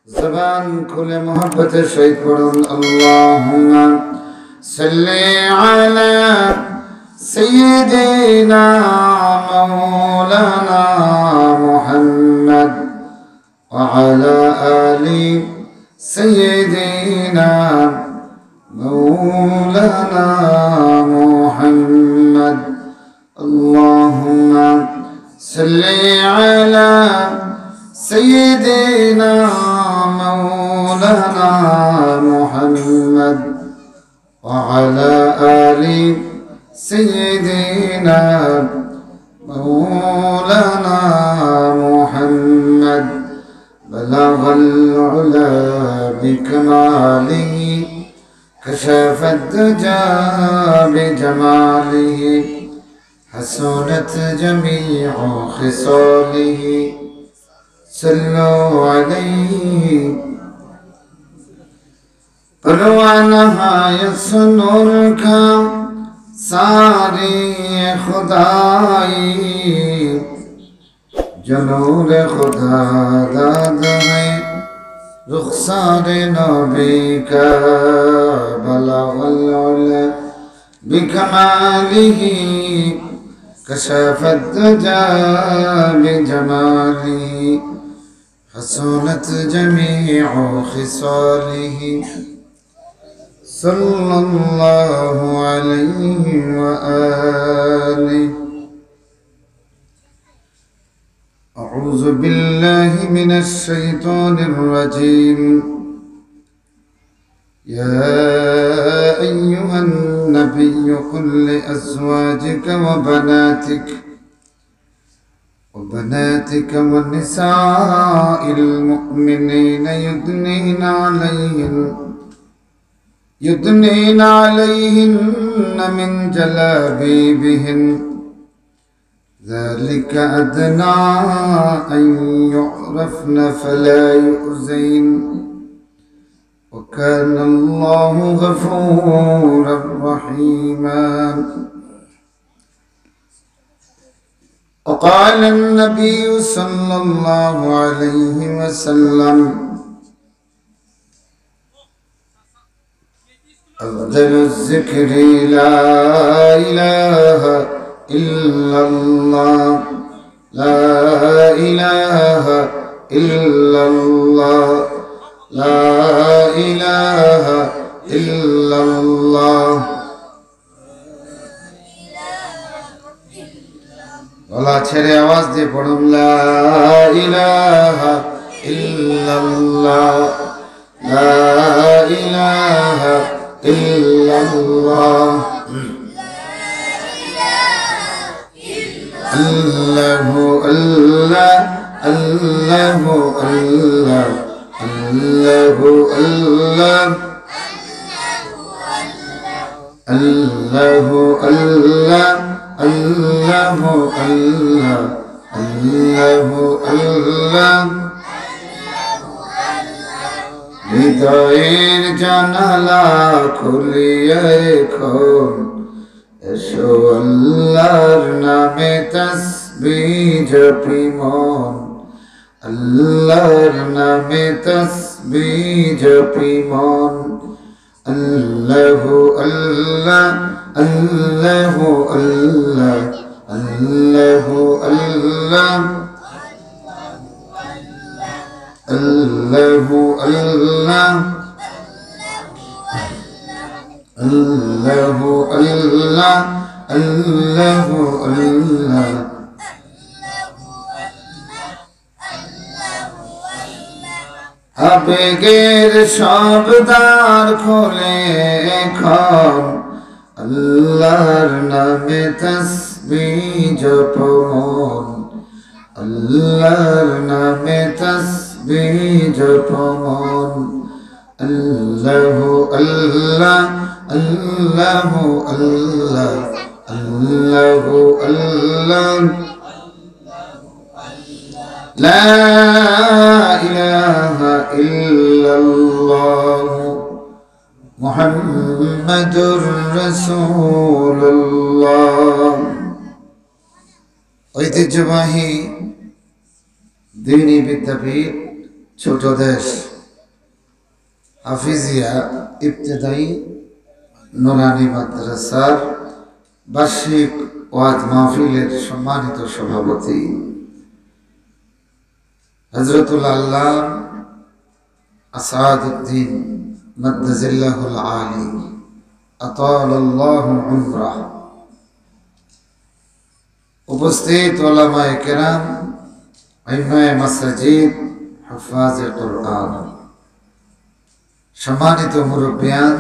ज़बान खुले मोहब्बत शहीद पढ़ुन अल्लाहुम्मा सल्ली अला सय्यिदिना मौलाना मुहम्मद व अला आलि सय्यिदिना मौलाना मुहम्मद अल्लाहुम्मा सल्ली अला सय्यिदिना मौलाना मुहम्मद व अला आलि सय्यिदिना मौलाना मुहम्मद बलगल उला बिकमालिही कशफत दुजा बिजमालिही हसनत जमीउ खिसालिही सल्लु अलैहि परवाना है नूर का सारी खुदाई जो नूर खुदा दाद है रुखसार नबी का बलगल उला बिकमालिही कशफत दुजा बिजमालिही हसनत जमीउ खिसालिही सल्लल्लाहु अलैहि व आलिहि अऊज़ु बिल्लाहि मिनश शैतानिर रजीम या अय्युहन नबिय्यु कुल लिअज़वाजिका व बनातिक वन्निसाइल मुअ्मिनीना युद्नीन अलैहिन्न मिन जलाबिबिहिन ذلك أدنى أن يعرفن فلا يؤذين وكان الله غفورا رحيما وقال النبي صلى الله عليه وسلم أفضل الذكر لا إله إلا الله لا إله إلا الله لا إله إلا الله गला छेड़े आवाज दे पढ़ुन ला इलाहा इल्लल्लाह ला इलाहा इल्लल्लाह अल्लाहु अल्लाह अल्लाहु अल्लाह अल्लाहु अल्लाह अल्लाहु अल्लाह अल्लाहु अल्लाह अल्लाहु अल्लाह हृदयेर জানালা খুলিয়ে খোল এসো আল্লাহর নামে তাসবিহ জপি মন আল্লাহর নামে তাসবিহ জপি মন আল্লাহু আল্লাহ अल्लाहु अल्लाह अल्लाहु अल्लाह अल्लाहु अल्लाह अल्लाहु अल्लाह अल्लाहु अल्लाह আবেগের শব্দার খোলে এখন अल्लाहर नामे तस्बीह जपो मन अल्लाहर नामे तस्बीह जपो मन अल्लाहु अल्लाह अल्लाहु अल्लाह अल्लाहु अल्लाह ला इलाहा इल्लल्लाह मुहम्मदुर रसूलुल्लाह ঐতিহ্যবাহী দিনী বিদ্যাপীঠ ছোট দেশ হাফিজিয়া ইবতেদায়ী নুরানি মাদ্রাসার বার্ষিক ওয়াজ মাহফিলের সম্মানিত সভাপতি হযরতুল আল্লাহ আসাদউদ্দিন মাদ্দাজিল্লাহুল আলী আতালাল্লাহু উমরাহ, উপস্থিত উলামায়ে কেরাম, ইমামে মাসজিদ, হুফাজে কুরআন, সম্মানিত মুরব্বিয়ান,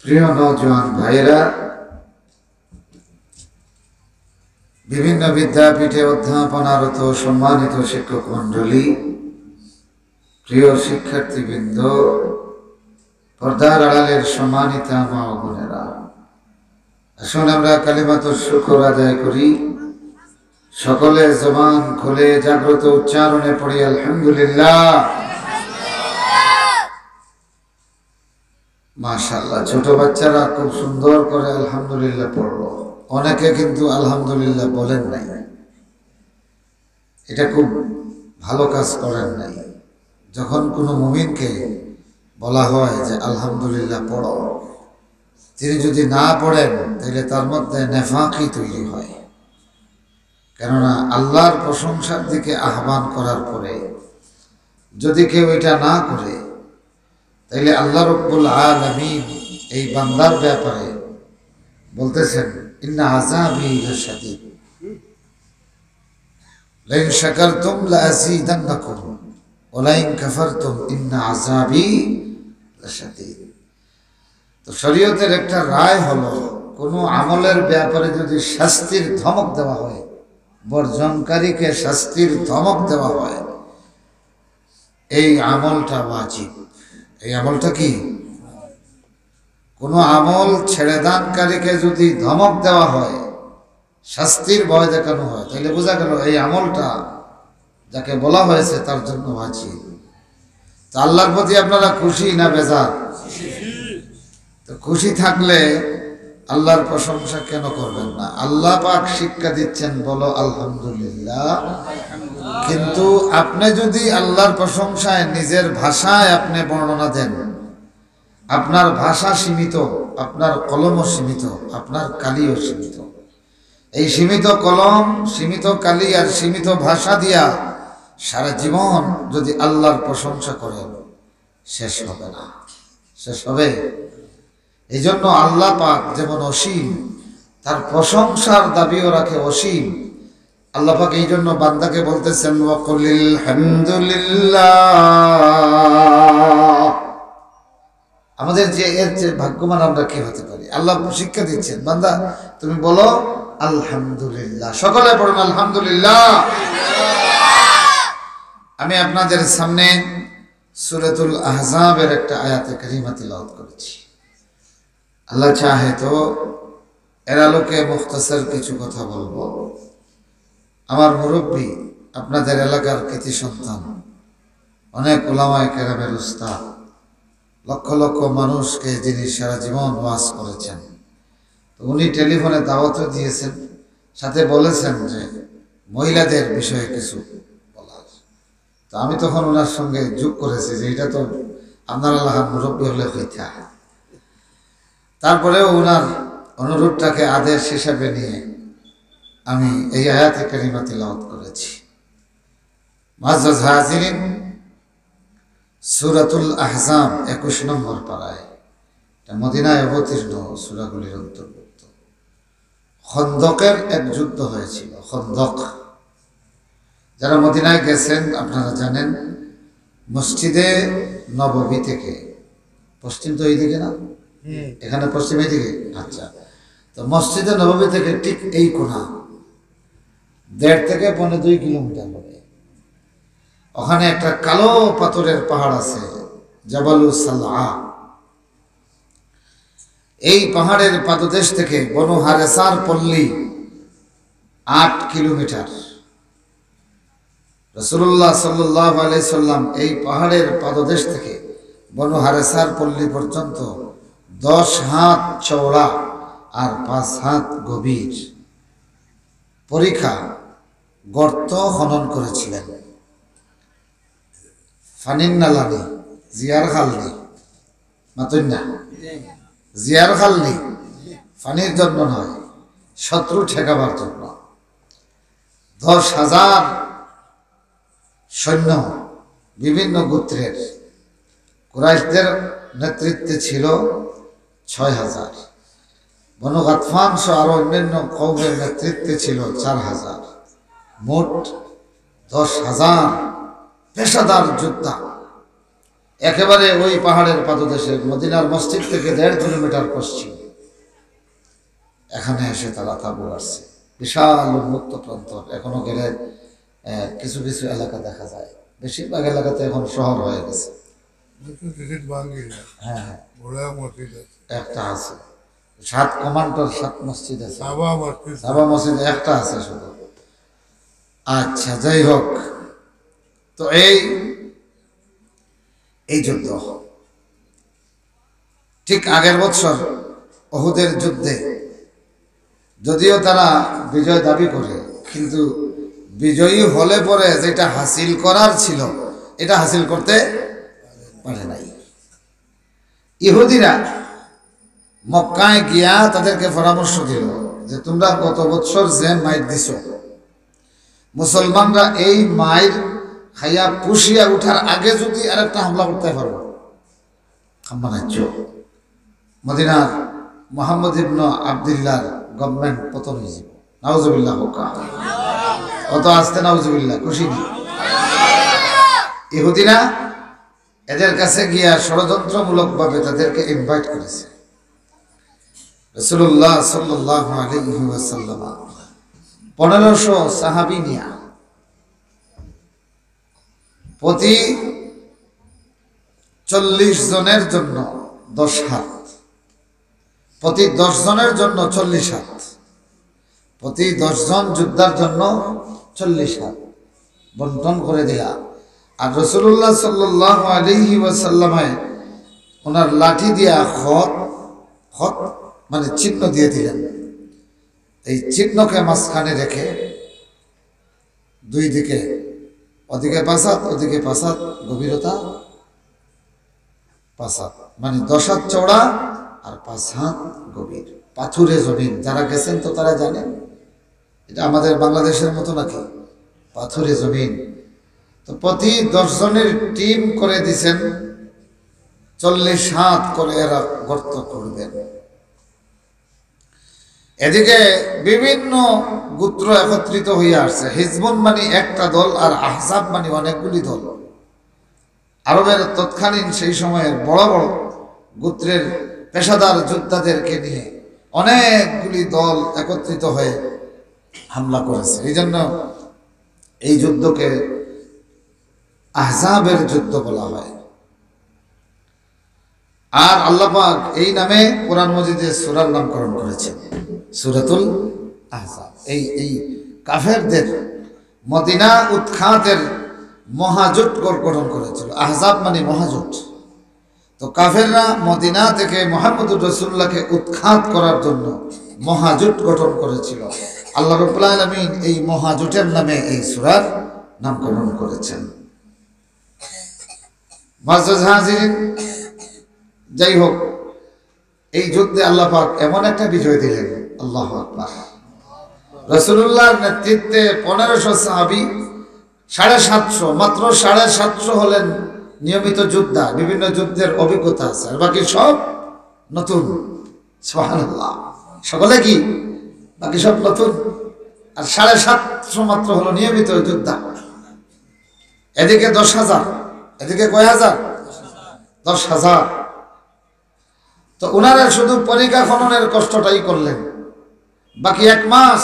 প্রিয় নওজোয়ান ভাইরা, বিভিন্ন বিদ্যাপীঠে অধ্যাপনারত সম্মানিত শিক্ষক মণ্ডলী, প্রিয় শিক্ষার্থীবৃন্দ, পর্দার আড়ালের সম্মানিতা মা ও বোনেরা, আসুন আমরা কালিমাতুশ শুকর আদায় করি। সকলে জবান খুলে জাগ্রত উচ্চারণে পড়ি আলহামদুলিল্লাহ। মাশাআল্লাহ, ছোট বাচ্চারা খুব সুন্দর করে আলহামদুলিল্লাহ পড়লো। অনেকে কিন্তু আলহামদুলিল্লাহ বলেন নাই, এটা খুব ভালো কাজ করেন নাই। যখন কোনো মুমিনকে বলা হয় যে আলহামদুলিল্লাহ পড়ো, তিনি যদি না পড়েন তাহলে তার মধ্যে নেফাকি তৈরি হয়। কেননা আল্লাহর প্রশংসার দিকে আহ্বান করার পরে যদি কেউ এটা না করে, তাইলে আল্লাহ রাব্বুল আলামিন এই বান্দার ব্যাপারে বলতেছেন, ইন্না আযাবি লাশাদীদ লাইন শাকারতুম লাযীদান্নাকুম ওয়া লাইন কাফারতুম ইন্না আযাবি লাশাদীদ। তো শরীয়তের একটা রায় হলো, কোনো আমলের ব্যাপারে যদি শাস্তির ধমক দেওয়া হয়, বর্জনকারীকে শাস্তির ধমক দেওয়া হয়, এই আমলটা ওয়াজিব। এই আমলটা কি? কোনো আমল ছেড়ে দানকারীকে যদি ধমক দেওয়া হয়, শাস্তির ভয় দেখানো হয়, তাহলে বোঝা গেল এই আমলটা যাকে বলা হয়েছে তার জন্য ওয়াজিব। তো আল্লাহর প্রতি আপনারা খুশি না বেজার? তো খুশি থাকলে আল্লাহর প্রশংসা কেন করবেন না? আল্লাহ পাক শিক্ষা দিচ্ছেন, বলো আলহামদুলিল্লাহ। কিন্তু আপনি যদি আল্লাহর প্রশংসায় নিজের ভাষায় আপনি বর্ণনা দেন, আপনার ভাষা সীমিত, আপনার কলমও সীমিত, আপনার কালিও সীমিত। এই সীমিত কলম, সীমিত কালি আর সীমিত ভাষা দিয়া সারা জীবন যদি আল্লাহর প্রশংসা করেন, শেষ হবে না। শেষ হবে? এই জন্য আল্লাহ পাক যেমন অসীম, তার প্রশংসার দাবিও রাখে অসীম। আল্লাহ পাক এই জন্য বান্দাকে বলতেছেন, ওয়াকুলিল হামদুলিল্লাহ। আমাদের যে এর যে ভাগ্যবান আমরা কি হতে পারি? আল্লাহ শিক্ষা দিচ্ছেন, বান্দা তুমি বলো আলহামদুলিল্লাহ। সকলে পড়ুন আলহামদুলিল্লাহ। আমি আপনাদের সামনে সূরাতুল আহজাবের একটা আয়াতে কারিমা তিলাওয়াত করেছি। আল্লাহ চাহে তো এর আলোকে মুখতাসার কিছু কথা বলবো। আমার মুরব্বী, আপনাদের এলাকার কৃতি সন্তান, অনেক উলামায়ে কেরামের উস্তাদ, লক্ষ লক্ষ মানুষকে যিনি সারা জীবন ওয়াজ করেছেন, তো উনি টেলিফোনে দাওয়াতও দিয়েছেন, সাথে বলেছেন যে মহিলাদের বিষয়ে কিছু বলার। তো আমি তখন ওনার সঙ্গে যোগ করেছি যে এটা তো আপনার এলাকার মুরব্বী হলে হইতা। তারপরেও ওনার অনুরোধটাকে আদেশ হিসাবে নিয়ে আমি এই আয়াতে কারিমা তিলাওয়াত করেছি। মুআজ্জাজ হাজিরিন, সূরাতুল আহজাব 21 নম্বর পারায়, এটা মদিনায় অবতীর্ণ সূরাগুলির অন্তর্ভুক্ত। খন্দকের এক যুদ্ধ হয়েছিল। খন্দক, যারা মদিনায় গেছেন আপনারা জানেন, মসজিদে নববী থেকে পশ্চিম তো এইদিকে না, এখানে পশ্চিম এইদিকে। আচ্ছা, তো মসজিদে নববী থেকে ঠিক এই কোণা 1.5 থেকে 2.5 কিলোমিটার হবে। ওখানে একটা কালো পাথরের পাহাড় আছে, জাবালুস সালআ। এই পাহাড়ের পাদদেশ থেকে বনু হারেসার পল্লী 8 কিলোমিটার। রাসূলুল্লাহ সাল্লাল্লাহু আলাইহি সাল্লাম এই পাহাড়ের পাদদেশ থেকে বনু হারেসার পল্লী পর্যন্ত 10 হাত চওড়া আর 5 হাত গভীর পরিখা গর্ত খনন করেছিলেন। ফানিন নালানি, জিয়ার খাল নেই, মাতুন না, জিয়ার খাল নেই, পানির জন্য নয়, শত্রু ঠেকাবার জন্য। 10,000 সৈন্য বিভিন্ন গোত্রের, কুরাইশদের নেতৃত্বে ছিল 6,000, বনু গাতফান সহ আরো অন্যান্য কওমের নেতৃত্বে ছিল 4,000। মোট 10,000 পেশাদার যোদ্ধা একেবারে ওই পাহাড়ের পাদদেশে মদিনার মসজিদ থেকে 1.5 কিলোমিটার পশ্চিম এখানে এসে তারা তাঁবু গাড়ছে। বিশাল উন্মুক্ত প্রান্তর, এখনো গেলে কিছু কিছু এলাকা দেখা যায়, বেশিরভাগ এলাকাতে এখন শহর হয়ে গেছে। হ্যাঁ হ্যাঁ, একটা আছে, 7 কমান্ডার 7 মসজিদ আছে, সাবা মসজিদ একটা আছে শুধু। আচ্ছা, যাই হোক, তো এই যুদ্ধ ঠিক আগের বছর উহুদের যুদ্ধে যদিও তারা বিজয় দাবি করে, কিন্তু বিজয়ী হলে পরে যেটা হাসিল করার ছিল এটা হাসিল করতে পারে নাই। ইহুদিরা মক্কায় গিয়া তাদেরকে পরামর্শ দিল যে তোমরা গত বছর যে মাইর দিছ, মুসলমানরা এই মাইর খাইয়া পুষিয়া উঠার আগে যদি আরেকটা হামলা করতে পারবো, মদিনার মুহাম্মদ ইবনে আব্দুল্লাহর গভর্নমেন্ট পতন হয়ে যাবে। নাউজুবিল্লাহ, অত আসতে নাউজুবিল্লাহ, খুশি নি? ইহুদিরা এদের কাছে গিয়া ষড়যন্ত্রমূলকভাবে তাদেরকে ইনভাইট করেছে। রাসূলুল্লাহ সাল্লাল্লাহু আলাইহি ওয়াসাল্লাম 1500 সাহাবী নিয়া প্রতি 40 জনের জন্য 10 হাত, প্রতি 10 জনের জন্য 40 হাত, প্রতি 10 জন যোদ্ধার জন্য 40 হাত বন্টন করে দিলা। আর রাসূলুল্লাহ সাল্লাল্লাহু আলাইহি ওয়াসাল্লামে ওনার লাঠি দিয়া খত মানে চিহ্ন দিয়ে দিলেন। এই চিহ্নকে মাঝখানে রেখে দুই দিকে, ওদিকে 5 হাত ওদিকে 5 হাত গভীরতা, 5 হাত মানে 10 হাত চওড়া আর 5 হাত গভীর, পাথুরে জমিন। যারা গেছেন তো তারা জানেন এটা আমাদের বাংলাদেশের মতো নাকি, পাথুরে জমিন। তো প্রতি 10 জনের টিম করে দিছেন 40 হাত করে এরা গর্ত করবেন। এদিকে বিভিন্ন গোত্র একত্রিত হয়ে আসছে। হিজবুন মানে একটা দল আর আহজাব মানে অনেকগুলি দল। আরবের তৎকালীন সেই সময়ের বড় বড় গোত্রের পেশাদার যোদ্ধাদেরকে নিয়ে অনেকগুলি দল একত্রিত হয়ে হামলা করেছে। এই জন্য এই যুদ্ধকে আহজাবের যুদ্ধ বলা হয়। আর আল্লাহ পাক এই নামে কোরআন মাজিদে সূরার নামকরণ করেছেন, সূরাতুল আহজাব। এই কাফেরদের মদিনা উৎখাতের মহাজোট গঠন করেছিল। আহজাব মানে মহাজোট। তো কাফেররা মদিনা থেকে মুহাম্মদুর রাসূলুল্লাহকে উৎখাত করার জন্য মহাজোট গঠন করেছিল। আল্লাহ রাব্বুল আলামিন এই মহাজোটের নামে এই সূরার নামকরণ করেছেন। মুআজ্জাজ হাজিরিন, যাই হোক, এই যুদ্ধে আল্লাহ পাক এমন একটা বিজয় দিলেন, আল্লাহু আকবার। রাসূলুল্লাহর নেতৃত্বে 1500 সাহাবী, 750, মাত্র 750 হলেন নিয়মিত যোদ্ধা, বিভিন্ন যুদ্ধের অভিজ্ঞতা আছে, আর বাকি সব নতুন। সুবহানাল্লাহ, সকলে কি বাকি সব নতুন, আর 750 মাত্র হলো নিয়মিত যোদ্ধা। এদিকে 10,000, এদিকে কয় হাজার? 10,000। তো ওনারা শুধু পরীক্ষা খননের কষ্টটাই করলেন, বাকি 1 মাস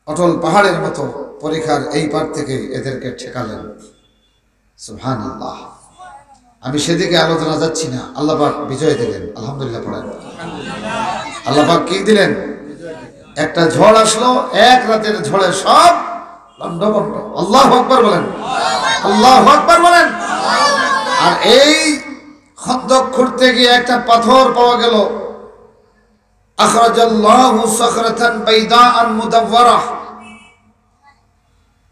অটল পাহাড়ের মতো পরীক্ষার এই পার থেকে এদেরকে ঠেকালেন। সুবহানাল্লাহ। আমি সেদিকে আলোচনা যাচ্ছি না। আল্লাহ পাক বিজয় দিলেন, আলহামদুলিল্লাহ পড়েন। আল্লাহ পাক কি দিলেন? একটা ঝড় আসলো, এক রাতের ঝড়ে সব লন্ডভন্ড। আল্লাহু আকবার বলেন, আল্লাহু আকবার বলেন। আর এই খন্দক খুঁড়তে গিয়ে একটা পাথর পাওয়া গেল। আখরাজাল্লাহু সাখরাতান বাইদাআন মুদাওয়ারাহ।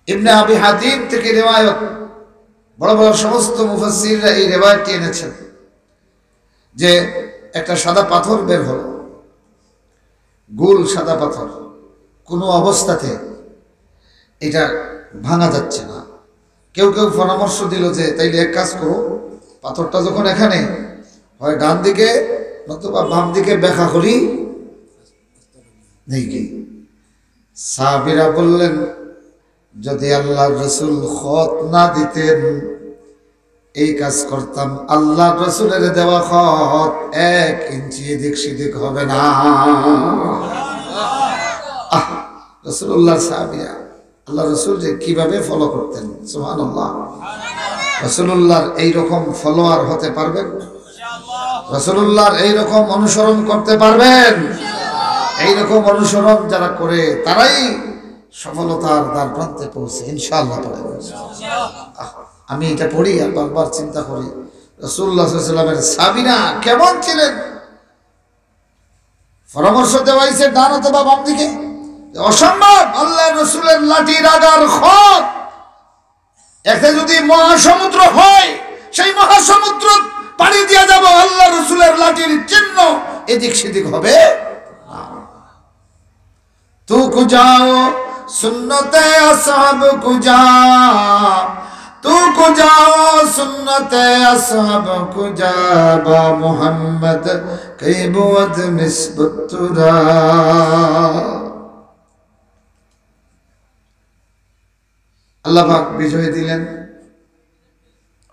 ইবনে আবি হাতিম থেকে রিওয়ায়াত, বড় বড় সমস্ত মুফাসসিররা এই রিওয়ায়াতটি এনেছেন যে একটা সাদা পাথর বের হলো, গোল সাদা পাথর, কোনো অবস্থাতে এটা ভাঙা যাচ্ছে না। কেউ কেউ পরামর্শ দিল যে তাইলে এক কাজ করো, পাথরটা যখন এখানে হয় ডান দিকে নতুবা বাম দিকে ব্যাখ্যা করি নেই কি। সাহাবীরা বললেন যদি আল্লাহর রাসূল খত না দিতেন এই কাজ করতাম, আল্লাহর রাসূলের দেওয়া খত 1 ইঞ্চি এদিক সেদিক হবে না। রাসূলুল্লাহ সাহাবীরা আল্লাহ রাসূল যে কিভাবে ফলো করতেন, সুবহানাল্লাহ। রাসূলুল্লাহর এইরকম ফলোয়ার হতে পারবেন? রাসূলুল্লাহর এইরকম অনুসরণ করতে পারবেন? এইরকম অনুসরণ যারা করে তারাই সফলতার দ্বার প্রান্তে পৌঁছে ইনশাআল্লাহ। আমি এটা পড়ি আর বারবার চিন্তা করি রাসূলুল্লাহ সাল্লাল্লাহু আলাইহি ওয়াসাল্লামের সাহাবীরা কেমন ছিলেন। পরামর্শ দেওয়া হয়েছে ডান অথবা বাম দিকে, অসম্ভব। আল্লাহর রাসূলের লাঠির আগার খত এতে যদি মহাসমুদ্র হয়, সেই মহাসমুদ্র পানি দিয়ে যাব, আল্লাহর রাসূলের লাঠির চিহ্ন এদিক সেদিক হবে। তু কুজাও সুন্নতে আসহাব কুজা, তু কুজাও সুন্নতে আসহাব কুজা, বা মুহাম্মদ কাইবুদ নিসবতুরা। আল্লাহ পাক বিজয় দিলেন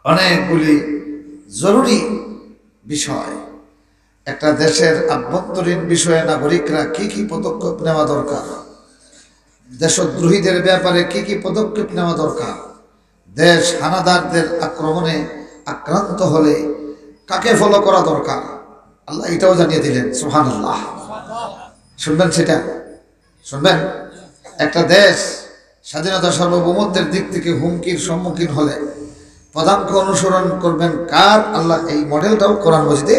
অনেকগুলি জরুরি বিষয়। একটা দেশের আভ্যন্তরীণ বিষয়ে নাগরিকরা কি কি পদক্ষেপ নেওয়া দরকার, দেশদ্রোহীদের ব্যাপারে কি কি পদক্ষেপ নেওয়া দরকার, দেশ হানাদারদের আক্রমণে আক্রান্ত হলে কাকে ফলো করা দরকার, আল্লাহ এটাও জানিয়ে দিলেন। সুবহানাল্লাহ। শুনবেন, সেটা শুনবেন। একটা দেশ স্বাধীনতা সার্বভৌমত্বের দিক থেকে হুমকির সম্মুখীন হলে পদাঙ্ক অনুসরণ করবেন কার, আল্লাহ এই মডেলটাও কোরআন মজিদে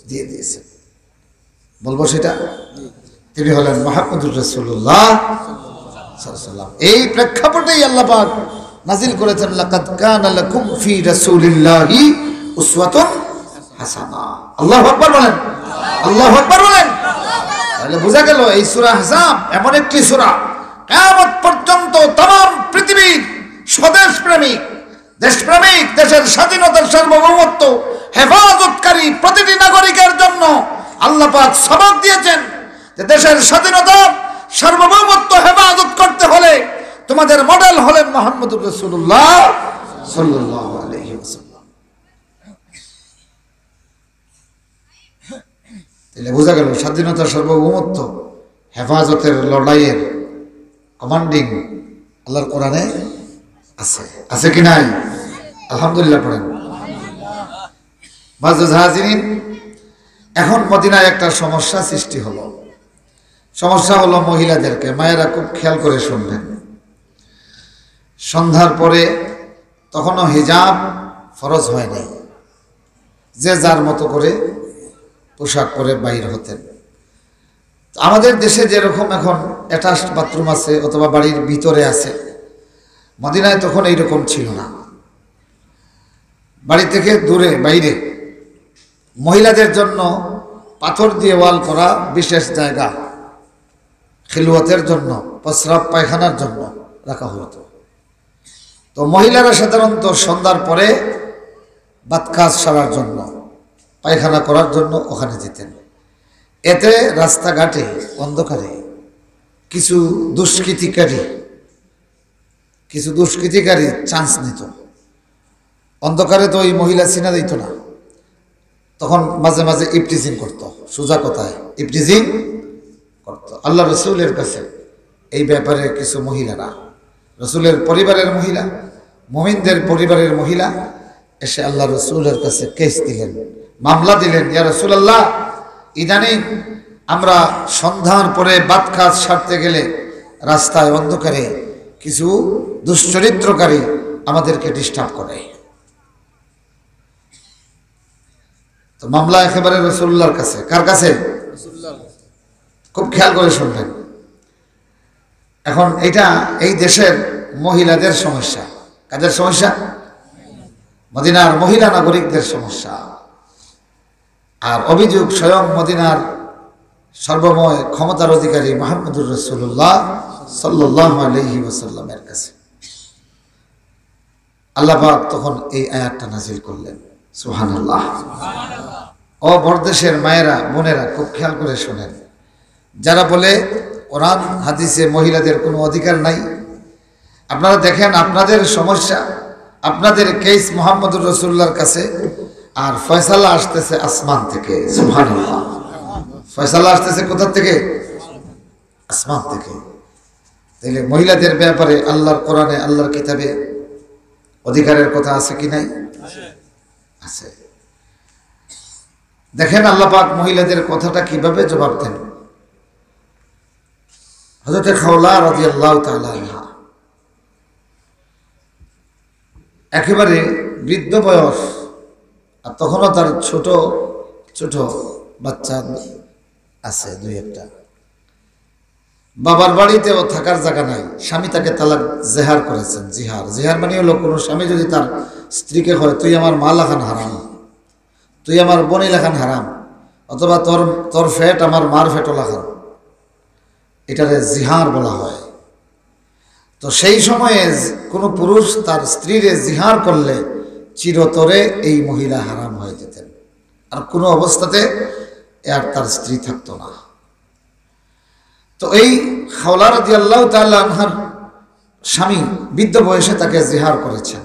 দিয়ে দিয়েছেন। বলবো সেটা, তিনি হলেন মুহাম্মদুর রাসূলুল্লাহ সাল্লাল্লাহু আলাইহি ওয়াসাল্লাম। এই প্রেক্ষাপটেই আল্লাহ পাক নাযিল করেছেন লাকাদ কানা লাকুম ফি রাসূলিল্লাহি উসওয়াতুন হাসানাহ। আল্লাহু আকবার বলেন, আল্লাহু আকবার বলেন। তাহলে বোঝা গেল এই সূরা আহজাব এমন একটি সূরা কিয়ামত পর্যন্ত तमाम পৃথিবীর স্বদেশ প্রেমিক, দেশপ্রেমিক, দেশের স্বাধীনতার সার্বভৌমত্ব হেফাজতকারী প্রতিটি নাগরিকের জন্য আল্লাহ পাক সবক দিয়েছেন যে দেশের স্বাধীনতা সার্বভৌমত্ব হেফাজত করতে হলে তোমাদের মডেল হলেন মুহাম্মদুর রাসূলুল্লাহ সাল্লাল্লাহু আলাইহি ওয়াসাল্লাম। তাহলে বোঝা গেল স্বাধীনতা সার্বভৌমত্ব হেফাজতের লড়াইয়ের কমান্ডিং আল্লাহর কোরআনে আছে, আছে কি নাই? আলহামদুলিল্লাহ পড়েন। মুআজ্জাজ হাজিরিন, এখন মদিনায় একটা সমস্যা সৃষ্টি হলো। সমস্যা হলো মহিলাদেরকে, মায়েরা খুব খেয়াল করে শুনবেন। সন্ধ্যার পরে তখনও হিজাব ফরজ হয় নাই, যে যার মতো করে পোশাক পরে বাইর হতেন। আমাদের দেশে যেরকম এখন অ্যাটাচড বাথরুম আছে অথবা বাড়ির ভিতরে আছে, মদিনায় তখন এইরকম ছিল না। বাড়ি থেকে দূরে বাইরে মহিলাদের জন্য পাথর দিয়ে ওয়াল করা বিশেষ জায়গা খিলওয়াতের জন্য, প্রস্রাব পায়খানার জন্য রাখা হতো। তো মহিলারা সাধারণত সন্ধ্যার পরে বাতকাজ সারার জন্য, পায়খানা করার জন্য ওখানে যেতেন। এতে রাস্তাঘাটে অন্ধকারে কিছু দুষ্কৃতিকারী চান্স নিত। অন্ধকারে তো ওই মহিলা চিনা দিত না, তখন মাঝে মাঝে ইফটিজিং করত, সোজা কথায় ইফটিজিং করত। আল্লাহ রসুলের কাছে এই ব্যাপারে কিছু মহিলারা, রসুলের পরিবারের মহিলা, মুমিনদের পরিবারের মহিলা এসে আল্লাহ রসুলের কাছে কেস দিলেন, মামলা দিলেন। ইয়া রাসূলুল্লাহ, ইদানিং আমরা সন্ধ্যার পরে বাত কাজ সারতে গেলে রাস্তায় অন্ধকারে কিছু দুশ্চরিত্রকারী আমাদেরকে ডিস্টার্ব করে। তো মামলা একেবারে রাসূলুল্লাহর কাছে। কার কাছে? খুব খেয়াল করে শুনবেন। এখন এটা এই দেশের মহিলাদের সমস্যা। কাদের সমস্যা? মদিনার মহিলা নাগরিকদের সমস্যা, আর অভিযোগ স্বয়ং মদিনার সর্বময় ক্ষমতার অধিকারী মুহাম্মদুর রাসূলুল্লাহ সাল্লাল্লাহু আলাইহি ওয়াসাল্লামের কাছে। আল্লাহ পাক তখন এই আয়াতটা নাযিল করলেন। সুবহানাল্লাহ। ও বরদেশের মায়েরা বোনেরা খুব খেয়াল করে শোনেন, যারা বলে কোরআন হাদিসে মহিলাদের কোনো অধিকার নাই, আপনারা দেখেন আপনাদের সমস্যা, আপনাদের কেস মুহাম্মদুর রাসূলুল্লাহর কাছে, আর ফয়সালা আসতেছে আসমান থেকে। সুবহানাল্লাহ। ফয়সালা আসতেছে কোথা থেকে? আসমান থেকে। তাহলে মহিলাদের ব্যাপারে আল্লাহর কোরআনে, আল্লাহর কিতাবে অধিকারের কথা আছে কি নাই? আছে। দেখেন আল্লাহ পাক মহিলাদের কথাটা কিভাবে জবাব দেন। হযরত খাওলা রাদিয়াল্লাহু তাআলা আনহা একেবারে বৃদ্ধ বয়স, আর তখনও তার ছোট ছোট বাচ্চা আছে দুই একটা। বাবার বাড়িতেও থাকার জায়গা নাই, স্বামী তাকে তালাক জেহার করেছেন। জিহার, জিহার মানে হলো কোনো স্বামী যদি তার স্ত্রীকে হয় তুই আমার মা লাখান হারাম, তুই আমার বোনে লাখান হারাম, অথবা তোর তোর ফেট আমার মার ফেটও লাখান, এটারে জিহার বলা হয়। তো সেই সময়ে কোনো পুরুষ তার স্ত্রীরে জিহার করলে চিরতরে এই মহিলা হারাম হয়ে যেতেন, আর কোনো অবস্থাতে আর তার স্ত্রী থাকতো না। তো এই খাওলা রাদিয়াল্লাহু তাআলা আনহার স্বামী বৃদ্ধ বয়সে তাকে জিহার করেছেন।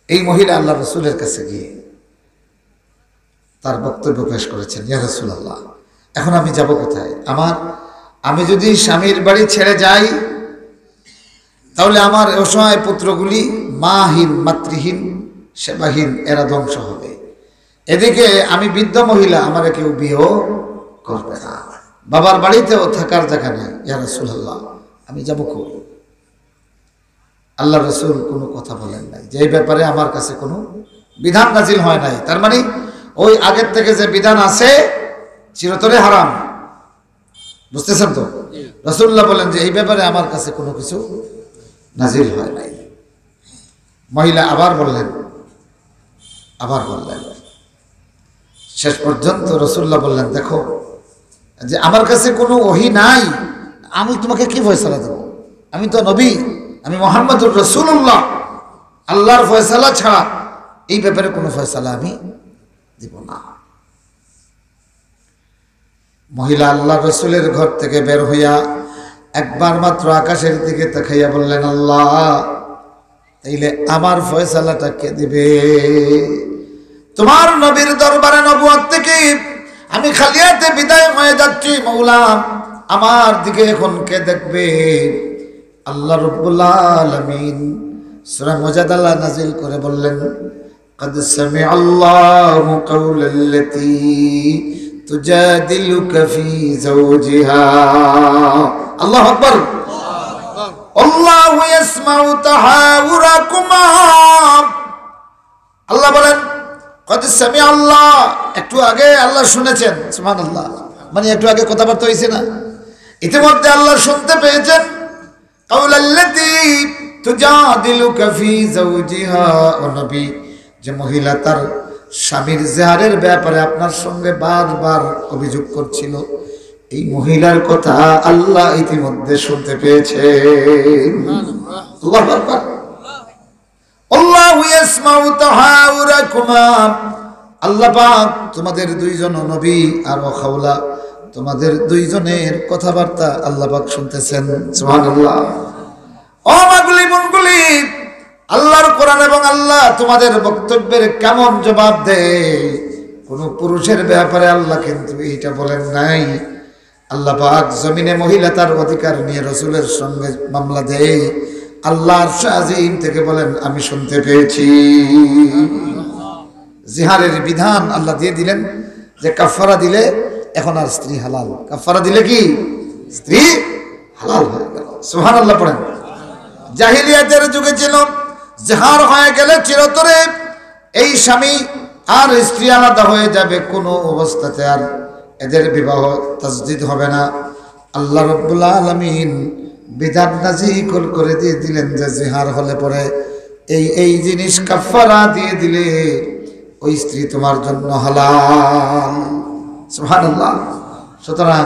এই মহিলা আল্লাহ রাসূলের কাছে গিয়ে তার বক্তব্য পেশ করেছেন, ইয়া রাসূলুল্লাহ, এখন আমি যাব কোথায়? আমি যদি স্বামীর বাড়ি ছেড়ে যাই তাহলে আমার অসহায় পুত্রগুলি মাহীন, মাতৃহীন, সেবাহীন, এরা ধ্বংস হবে। এদিকে আমি বৃদ্ধ মহিলা, আমার কেউ বিয়েও করবে না, বাবার বাড়িতেও থাকার জায়গা নেই। ইয়া রাসূলুল্লাহ, আমি যাব কই? আল্লাহ রাসূল কোনো কথা বলেন নাই যে এই ব্যাপারে আমার কাছে কোনো বিধান নাজিল হয় নাই। তার মানে ওই আগের থেকে যে বিধান আছে চিরতরে হারাম, বুঝতেছেন তো? রাসূলুল্লাহ বলেন যে এই ব্যাপারে আমার কাছে কোনো কিছু নাজিল হয় নাই। মহিলা আবার বললেন, শেষ পর্যন্ত রাসূলুল্লাহ বললেন, দেখো যে আমার কাছে কোনো ওহী নাই, আমি তোমাকে কি ফয়সালা দেব? আমি তো নবী, আমি মুহাম্মদুর রাসূলুল্লাহ, আল্লাহর ফয়সালা ছাড়া এই ব্যাপারে কোনো ফয়সালা আমি দিব না। মহিলা আল্লাহ রাসূলের ঘর থেকে বের হইয়া একবার মাত্র আকাশের দিকে তাকাইয়া বললেন, আল্লাহ, তাইলে আমার ফয়সালাটা কে দিবে? তোমার নবীর দরবারে নবুয়ত থেকে আমি খালি হাতে বিদায় হয়ে যাচ্ছি, মাওলা, আমার দিকে এখন কে দেখবে? আল্লাহ রাব্বুল আলামিন সূরা মুজাদালা নাযিল করে বললেন, قد سمع الله قول التي تجادلك في زوجها الله أكبر الله يسمع تحاوركما আল্লাহ বলেন قد سمع الله, একটু আগে আল্লাহ শুনেছেন। সুবহানাল্লাহ, মানে একটু আগে কথাবার্তা হয়েছে না, ইতিমধ্যে আল্লাহ শুনতে পেয়েছেন। قول التي تجادلك في زوجها, ও নবী, যে মহিলা তার স্বামীর জিহারের ব্যাপারে আপনার সঙ্গে বারবার অভিযোগ করছিল, এই মহিলার কথা আল্লাহ ইতিমধ্যে শুনতে পেয়েছে। আল্লাহু আকবার। আল্লাহু ইয়াসমাউ তাহাউরাকুমা, আল্লাহ পাক তোমাদের দুইজন নবী আর খাওলা, তোমাদের দুইজনের কথাবার্তা আল্লাহ পাক শুনতেছেন। সুবহানাল্লাহ। ও মাগুলি বোনগুলি, আল্লাহর কোরআন এবং আল্লাহ তোমাদের বক্তব্যের কেমন জবাব দেয়? কোন পুরুষের ব্যাপারে আল্লাহ কিন্তু এইটা বলেন নাই। আল্লাহ পাক জমিনে মহিলা তার অধিকার নিয়ে রাসূলের সঙ্গে মামলা দেয়, আল্লাহর আজিম থেকে বলেন আমি শুনতে পেয়েছি। জিহারের বিধান আল্লাহ দিয়ে দিলেন যে কাফারা দিলে এখন আর স্ত্রী হালাল, কাফারা দিলে কি স্ত্রী হালাল হয়ে গেল। সুবহানাল্লাহ পড়েন। জাহিলিয়াতের যুগে ছিল জিহার হয়ে গেলে চিরতরে এই স্বামী আর স্ত্রী আলাদা হয়ে যাবে, কোনো অবস্থাতে আর এদের বিবাহ তাজদিদ হবে না। আল্লাহ রাব্বুল আলামিন বিধান নাযিল করে দিয়ে দিলেন যে জিহার হলে পরে এই জিনিস কাফারা দিয়ে দিলে ওই স্ত্রী তোমার জন্য হালাল। সুবহানাল্লাহ। সুতরাং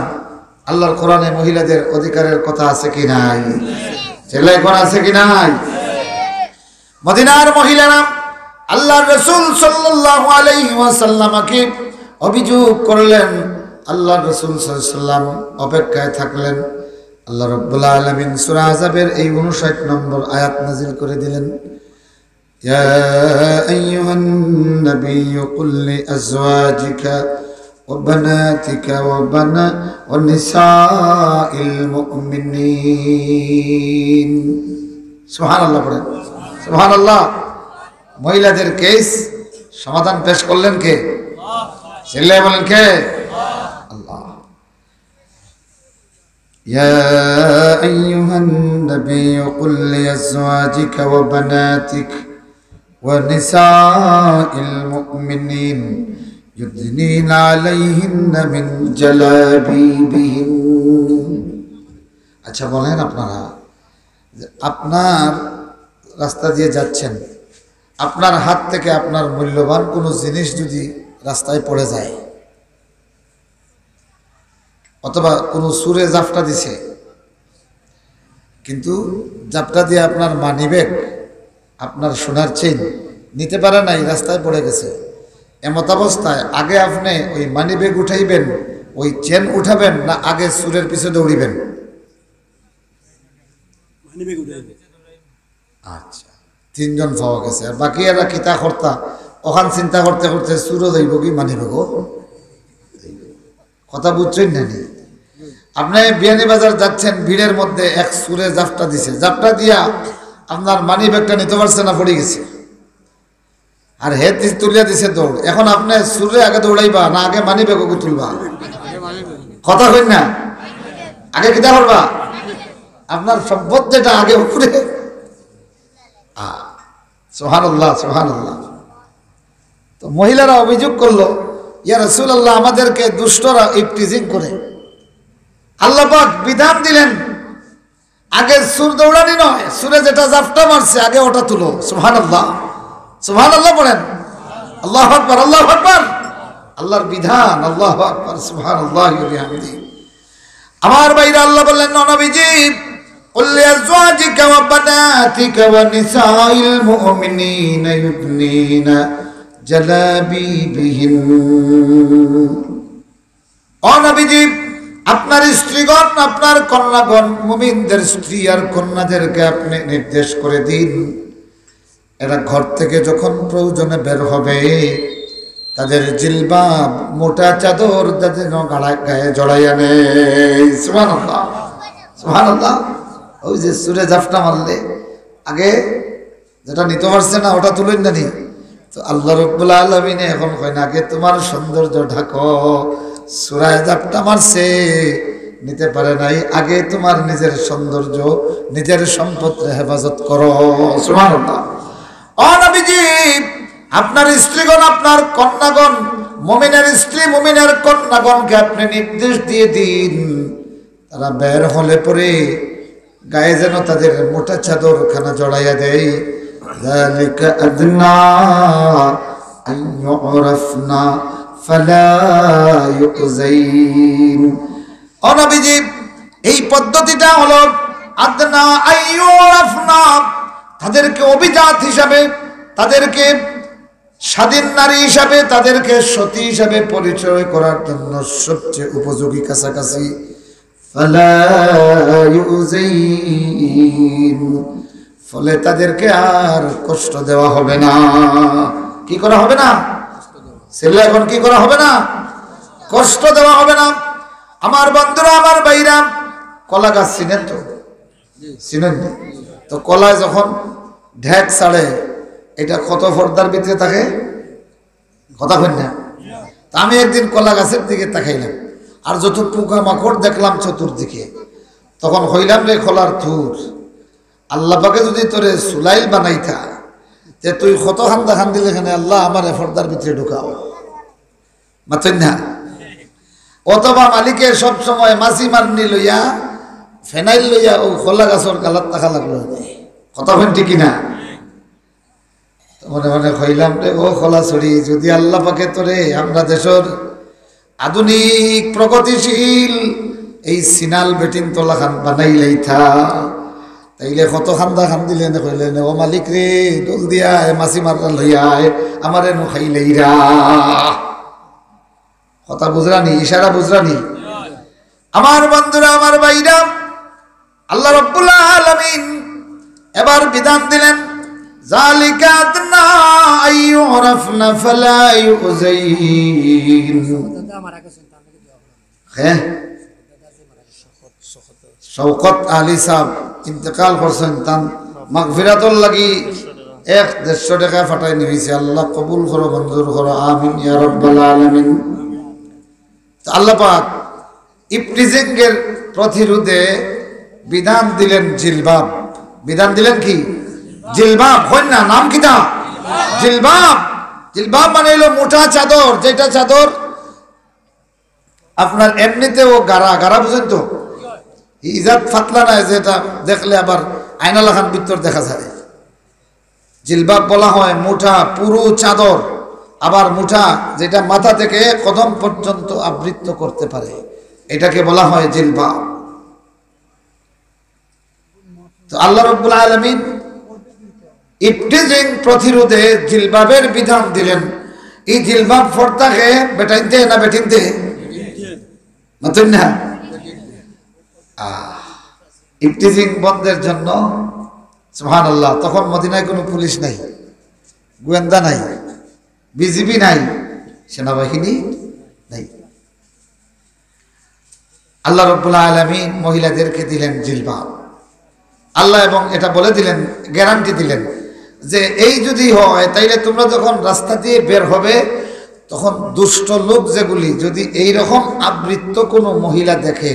আল্লাহর কোরআনে মহিলাদের অধিকারের কথা আছে কি নাই? ছেলে কোন আছে কি নাই? মদিনার মহিলারা আল্লাহর রাসূল সাল্লাল্লাহু আলাইহি ওয়াসাল্লামকে অভিযোগ করলেন। আল্লাহর রাসূল সাল্লাল্লাহু আলাইহি ওয়াসাল্লাম অপেক্ষায় থাকলেন। আল্লাহ রাব্বুল আলামিন সূরা আযাবের এই 59 নম্বর আয়াত নাযিল করে দিলেন, ইয়া আইয়ুহান নাবিয়্যু কুল লিআজওয়াজিকা ওয়া বানাতিকা ওয়া নিসাইল মুমিনিন। সুবহানাল্লাহ পড়েন, সুবহানাল্লাহ। মহিলাদের কেস সমাধান পেশ করলেন কে? চিল্লায়ে বলেন কে? আল্লাহ। ইয়া আইয়ুহান নাবিয়্যু কুল লিআজওয়াজিকা ওয়া বানাতিকা ওয়া নিসাইল মুমিনিন ইউদনিনা আলাইহিন্না মিন জালাবিবিহিন। আচ্ছা বলেন, আপনারা আপনার রাস্তা দিয়ে যাচ্ছেন, আপনার হাত থেকে আপনার মূল্যবান কোনো জিনিস যদি রাস্তায় পড়ে যায়, অথবা কোনো সুরে জাফটা দিছে, কিন্তু জাফটা দিয়ে আপনার মানিব্যাগ, আপনার সোনার চেইন নিতে পারে নাই, রাস্তায় পড়ে গেছে, এমত অবস্থায় আগে আপনি ওই মানিব্যাগ উঠাইবেন, ওই চেন উঠাবেন, না আগে সুরের পিছনে দৌড়িবেন? আচ্ছা, তিনজন পাওয়া গেছে। আর বাকি এরা কিতা কর্তা ওখান চিন্তা করতে করতে সুরও যাইব কি মানিব্যাগ কথা বুঝছেন না? আপনি বিয়ানীবাজার যাচ্ছেন, ভিড়ের মধ্যে এক সুরে জাফটা দিছে, জাফটা দিয়া আপনার মানিব্যাগটা নিতে পারছে না, পড়ে গেছে, আর হে তুলিয়া দিছে দৌড়। এখন আপনি সুরে আগে দৌড়াইবা না আগে মানিব্যাগকে তুলবা? কথা কই না? আগে কিতা করবা? আপনার সম্পদ যেটা আগে উপরে। সুবহানাল্লাহ, সুবহানাল্লাহ। তো মহিলারা অভিযোগ করলো, ইয়া রাসূলুল্লাহ, আমাদেরকে দুষ্টরা ইফতিজিং করে। আল্লাহ পাক বিধান দিলেন, আগে সুর দৌড়ানি নয়, সুরে যেটা জাফটা মারছে আগে ওটা তুলো। সুবহানাল্লাহ, সুবহানাল্লাহ পড়েন। আল্লাহু আকবার, আল্লাহু আকবার। আল্লাহর বিধান, আল্লাহু আকবার, সুবহানাল্লাহি ওয়া বিহামদিহি। আমার ভাইরা, আল্লাহ বললেন, নবীজি কুল লিআজওয়াজিকা ওয়া বানাতিকা ওয়া নিসাইল মুমিনিনা ইউদনিনা জালাবিবিহিন। ও নবীজি, আপনার স্ত্রীগণ, আপনার কন্যাগণ, মুমিনদের স্ত্রী আর কন্যাদেরকে আপনি নির্দেশ করে দিন, এরা ঘর থেকে যখন প্রয়োজনে বের হবে তাদের জিলবাব, মোটা চাদর তাদের গায়ে জড়াইয়া নেয়। সুবহানাল্লাহ, সুবহানাল্লাহ। ওই যে সুরে জাফটা মারলে আগে যেটা নিতে পারছে না ওটা তুলেন না নি? তো আল্লাহ রাব্বুল আলামিন এখন কয় না, আগে তোমার সৌন্দর্য ঢাকো, সূরায় জাফটা মারছে নিতে পারে নাই, আগে তোমার নিজের সৌন্দর্য, নিজের সম্পদের হেফাজত করো। সুবহানাল্লাহ। ও নবীজি, আপনার স্ত্রীগণ, আপনার কন্যাগণ, মুমিনের স্ত্রী মুমিনের কন্যাগণকে আপনি নির্দেশ দিয়ে দিন, তারা বের হলে পরে গায়ে যেন তাদের মোটা চাদর খানা জড়াইয়া দেয়। যালিকা আদনা আন ইউরাফনা ফালা ইউযাইন। ও নবীজি, এই পদ্ধতিটা হলো আদনা আন ইউরাফনা, তাদেরকে অভিজাত হিসাবে, তাদেরকে স্বাধীন নারী হিসাবে, তাদেরকে সতী হিসাবে পরিচয় করার জন্য সবচেয়ে উপযোগী কাছাকাছি। ফালা ইউযাইন, ফলে তাদেরকে আর কষ্ট দেওয়া হবে না। কি করা হবে না? ছেলে এখন কি করা হবে না? কষ্ট দেওয়া হবে না। আমার বন্ধুরা, আমার ভাইরা, কলা গাছ চিনেন তো? চিনেন? তো কলায় যখন ঢেক ছাড়ে, এটা কত পর্দার ভিতরে থাকে? কথা বল না? আমি একদিন কলা গাছের দিকে তাকাইলাম, আর যত পোকা মাকড় দেখলাম চতুর্দিকে, তখন হইলাম রে খোলার থুর, আল্লাহ পাকে যদি তোরে সুলাইল বানাইতা, তে তুই কত খান্দা খান দিলে এখানে, আল্লাহ আমার পর্দার ভিতরে ঢুকাও, মাথেন না? অথবা মালিকের সব সময় মাছি মারনি লইয়া, ফেনাইল লইয়া ও খোলা গাছর গালার টাকা লাগলো। কথা বলেন ঠিক না? মনে মনে কইলাম রে ও খোলাছড়ি, যদি আল্লাহ পাকে তোরে আমরা দেশের আধুনিক প্রগতিশীল এই সিনাল বেটিন তোলা খান বানাইলেই থা, তাইলে কত খান্দা খান দিলেন, কইলেন ও মালিক রে ডোল দিয়া মাছি মাররা লইয়া আমারে নো খাইলেইরা। কথা বুঝরানি, ইশারা বুঝরানি? আমার বন্ধুরা, আমার ভাইরা, আল্লাহ রাব্বুল আলামিন এবার বিধান দিলেন, যালিকা আদনা আইয়ুরাফনা ফালা ইউযাইন। হ্যাঁ, শওকত আলী সাহেব ইন্তেকাল করছেন, তান মাগফিরাতুল লাগি 150 টাকা ফাটাই নিয়েছে। আল্লাহ কবুল করো, মঞ্জুর করো, আমিন ইয়া রাব্বাল আলামিন। আল্লাহ পাক ইফটিজিংয়ের প্রতিরোধে বিধান দিলেন জিলবাব। বিধান দিলেন কি? জিলবাব। হয় না, নাম কি তা? জিলবাব। জিলবাব মানে হলো মোটা চাদর, যেটা চাদর আপনার এমনিতেও গাড়া গাড়া, বুঝেন তো, ইজাত ফাতলা নাই, যেটা দেখলে আবার আয়না লাখান ভিতর দেখা যায়। জিলবাব বলা হয় মোটা পুরো চাদর, আবার মোটা যেটা মাথা থেকে কদম পর্যন্ত আবৃত করতে পারে, এটাকে বলা হয় জিলবাব। তো আল্লাহ রাব্বুল আলামিন ইফতিজিং প্রতিরোধে জিলবাবের বিধান দিলেন। এই জিলবাব ফর্তাকে বেটাইতে না বেটিনতে মতন না, ইফতিজিং বন্ধের জন্য সুবহানাল্লাহ। তখন মদিনায় কোনো পুলিশ নাই, গোয়েন্দা নাই, বিজিবি নাই, সেনাবাহিনী নাই। আল্লাহ রাব্বুল আলামিন মহিলাদেরকে দিলেন জিলবাব। আল্লাহ এবং এটা বলে দিলেন, গ্যারান্টি দিলেন যে এই যদি হয় তাইলে তোমরা যখন রাস্তা দিয়ে বের হবে তখন দুষ্ট লোক যেগুলি যদি এই রকম আবৃত্ত কোনো মহিলা দেখে,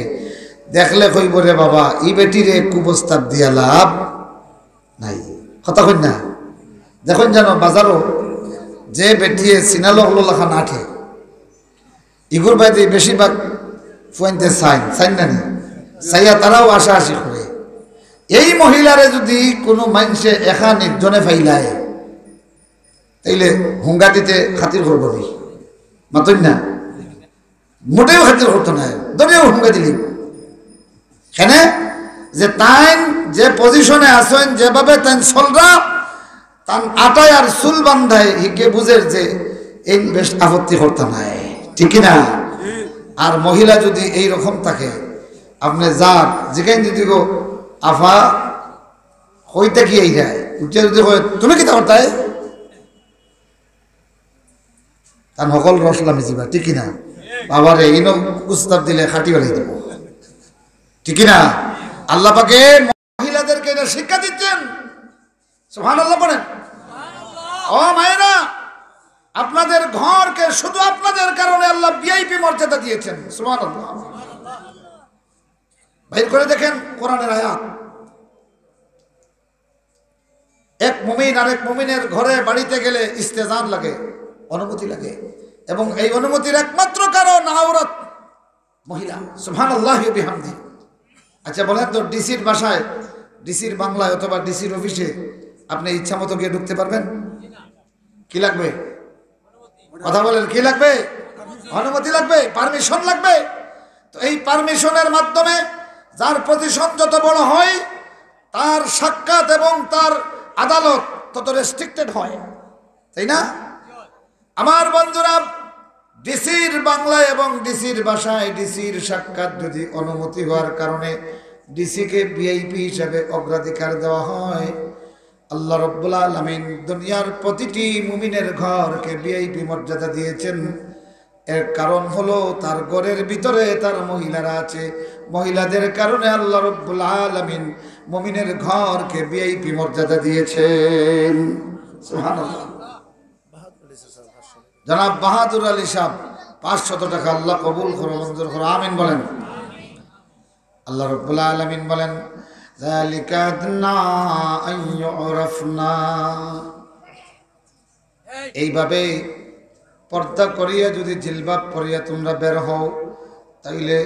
দেখলে কইব রে বাবা ই বেটিরে কুপ্রস্তাব দিয়া লাভ নাই। কথা কই না? দেখুন যেন বাজারও যে বেটিয়ে সিনালো হলো লাখান আঠে, ইগুর বাইতে বেশিরভাগ ফুয়েন্তে সাইন না সাইয়া তারাও আশা করে। এই মহিলারে যদি কোনো মানুষে একা নির্জনে ফাইলায় তাইলে হুঙ্গা দিতে খাতির করবো নি, মাতই না, মোটেও খাতির করতো না, দরেও হুঙ্গা দিলি কেন যে তাইন যে পজিশনে আসেন, যেভাবে তাইন চলরা, তান আটায় আর চুল বান্ধায় হিকে বুঝে যে এই বেশ আপত্তি করতে নাই, ঠিক না? আর মহিলা যদি এই রকম থাকে, আপনি যার যেখানে যদি গো আফা হইতে কি এই যায় উঠে যদি তুমি কি করতাই, তার সকল রসলা মিছিবা, ঠিক না? বাবারে ইনো প্রস্তাব দিলে খাটি বেড়াই দেব, ঠিক না? আল্লাহ পাকে মহিলাদেরকে এটা শিক্ষা দিচ্ছেন। সুবহানাল্লাহ বলেন। ও মায়েরা, আপনাদের ঘরকে শুধু আপনাদের কারণে আল্লাহ ভিআইপি মর্যাদা দিয়েছেন। সুবহানাল্লাহ। বাইর করে দেখেন কোরআনের আয়াত। এক মুমিন আরেক মুমিনের ঘরে বাড়িতে গেলে ইস্তেজান লাগে, অনুমতি লাগে, এবং এই অনুমতির একমাত্র কারণ আওরাত মহিলা। সুবহানাল্লাহি ওয়া বিহামদি। আচ্ছা বলেন তো, ডিসির বাসায়, ডিসির বাংলায় অথবা ডিসির অফিসে আপনি ইচ্ছা মতো গিয়ে ঢুকতে পারবেন? কি লাগবে? কথা বলেন, কি লাগবে? অনুমতি লাগবে, পারমিশন লাগবে। তো এই পারমিশনের মাধ্যমে যার পজিশন যত বড় হয় তার সাক্ষাৎ এবং তার আদালত তত রেস্ট্রিক্টেড হয়, তাই না? আমার বন্ধুরা, ডিসির বাংলায় এবং ডিসির ভাষায় ডিসির সাক্ষাৎ যদি অনুমতি হওয়ার কারণে ডিসিকে ভিআইপি হিসাবে অগ্রাধিকার দেওয়া হয়, আল্লাহ রাব্বুল আলামিন দুনিয়ার প্রতিটি মুমিনের ঘরকে ভিআইপি মর্যাদা দিয়েছেন। এর কারণ হলো তার ঘরের ভিতরে তার মহিলারা আছে। মহিলাদের কারণে আল্লাহ রাব্বুল আলামিন মুমিনের ঘরকে ভিআইপি মর্যাদা দিয়েছেন। সুবহানাল্লাহ। জনাব বাহাদুর আলী সাহেব 500 টাকা আল্লাহ কবুল করো, মঞ্জুর করো, আমিন বলেন। আল্লাহ রাব্বুল আলামিন বলেন, যালিকা আদনা আন ইউরাফনা। এইভাবে পর্দা করিয়া যদি জিলবাব পরিয়া তোমরা বের হও, তাইলে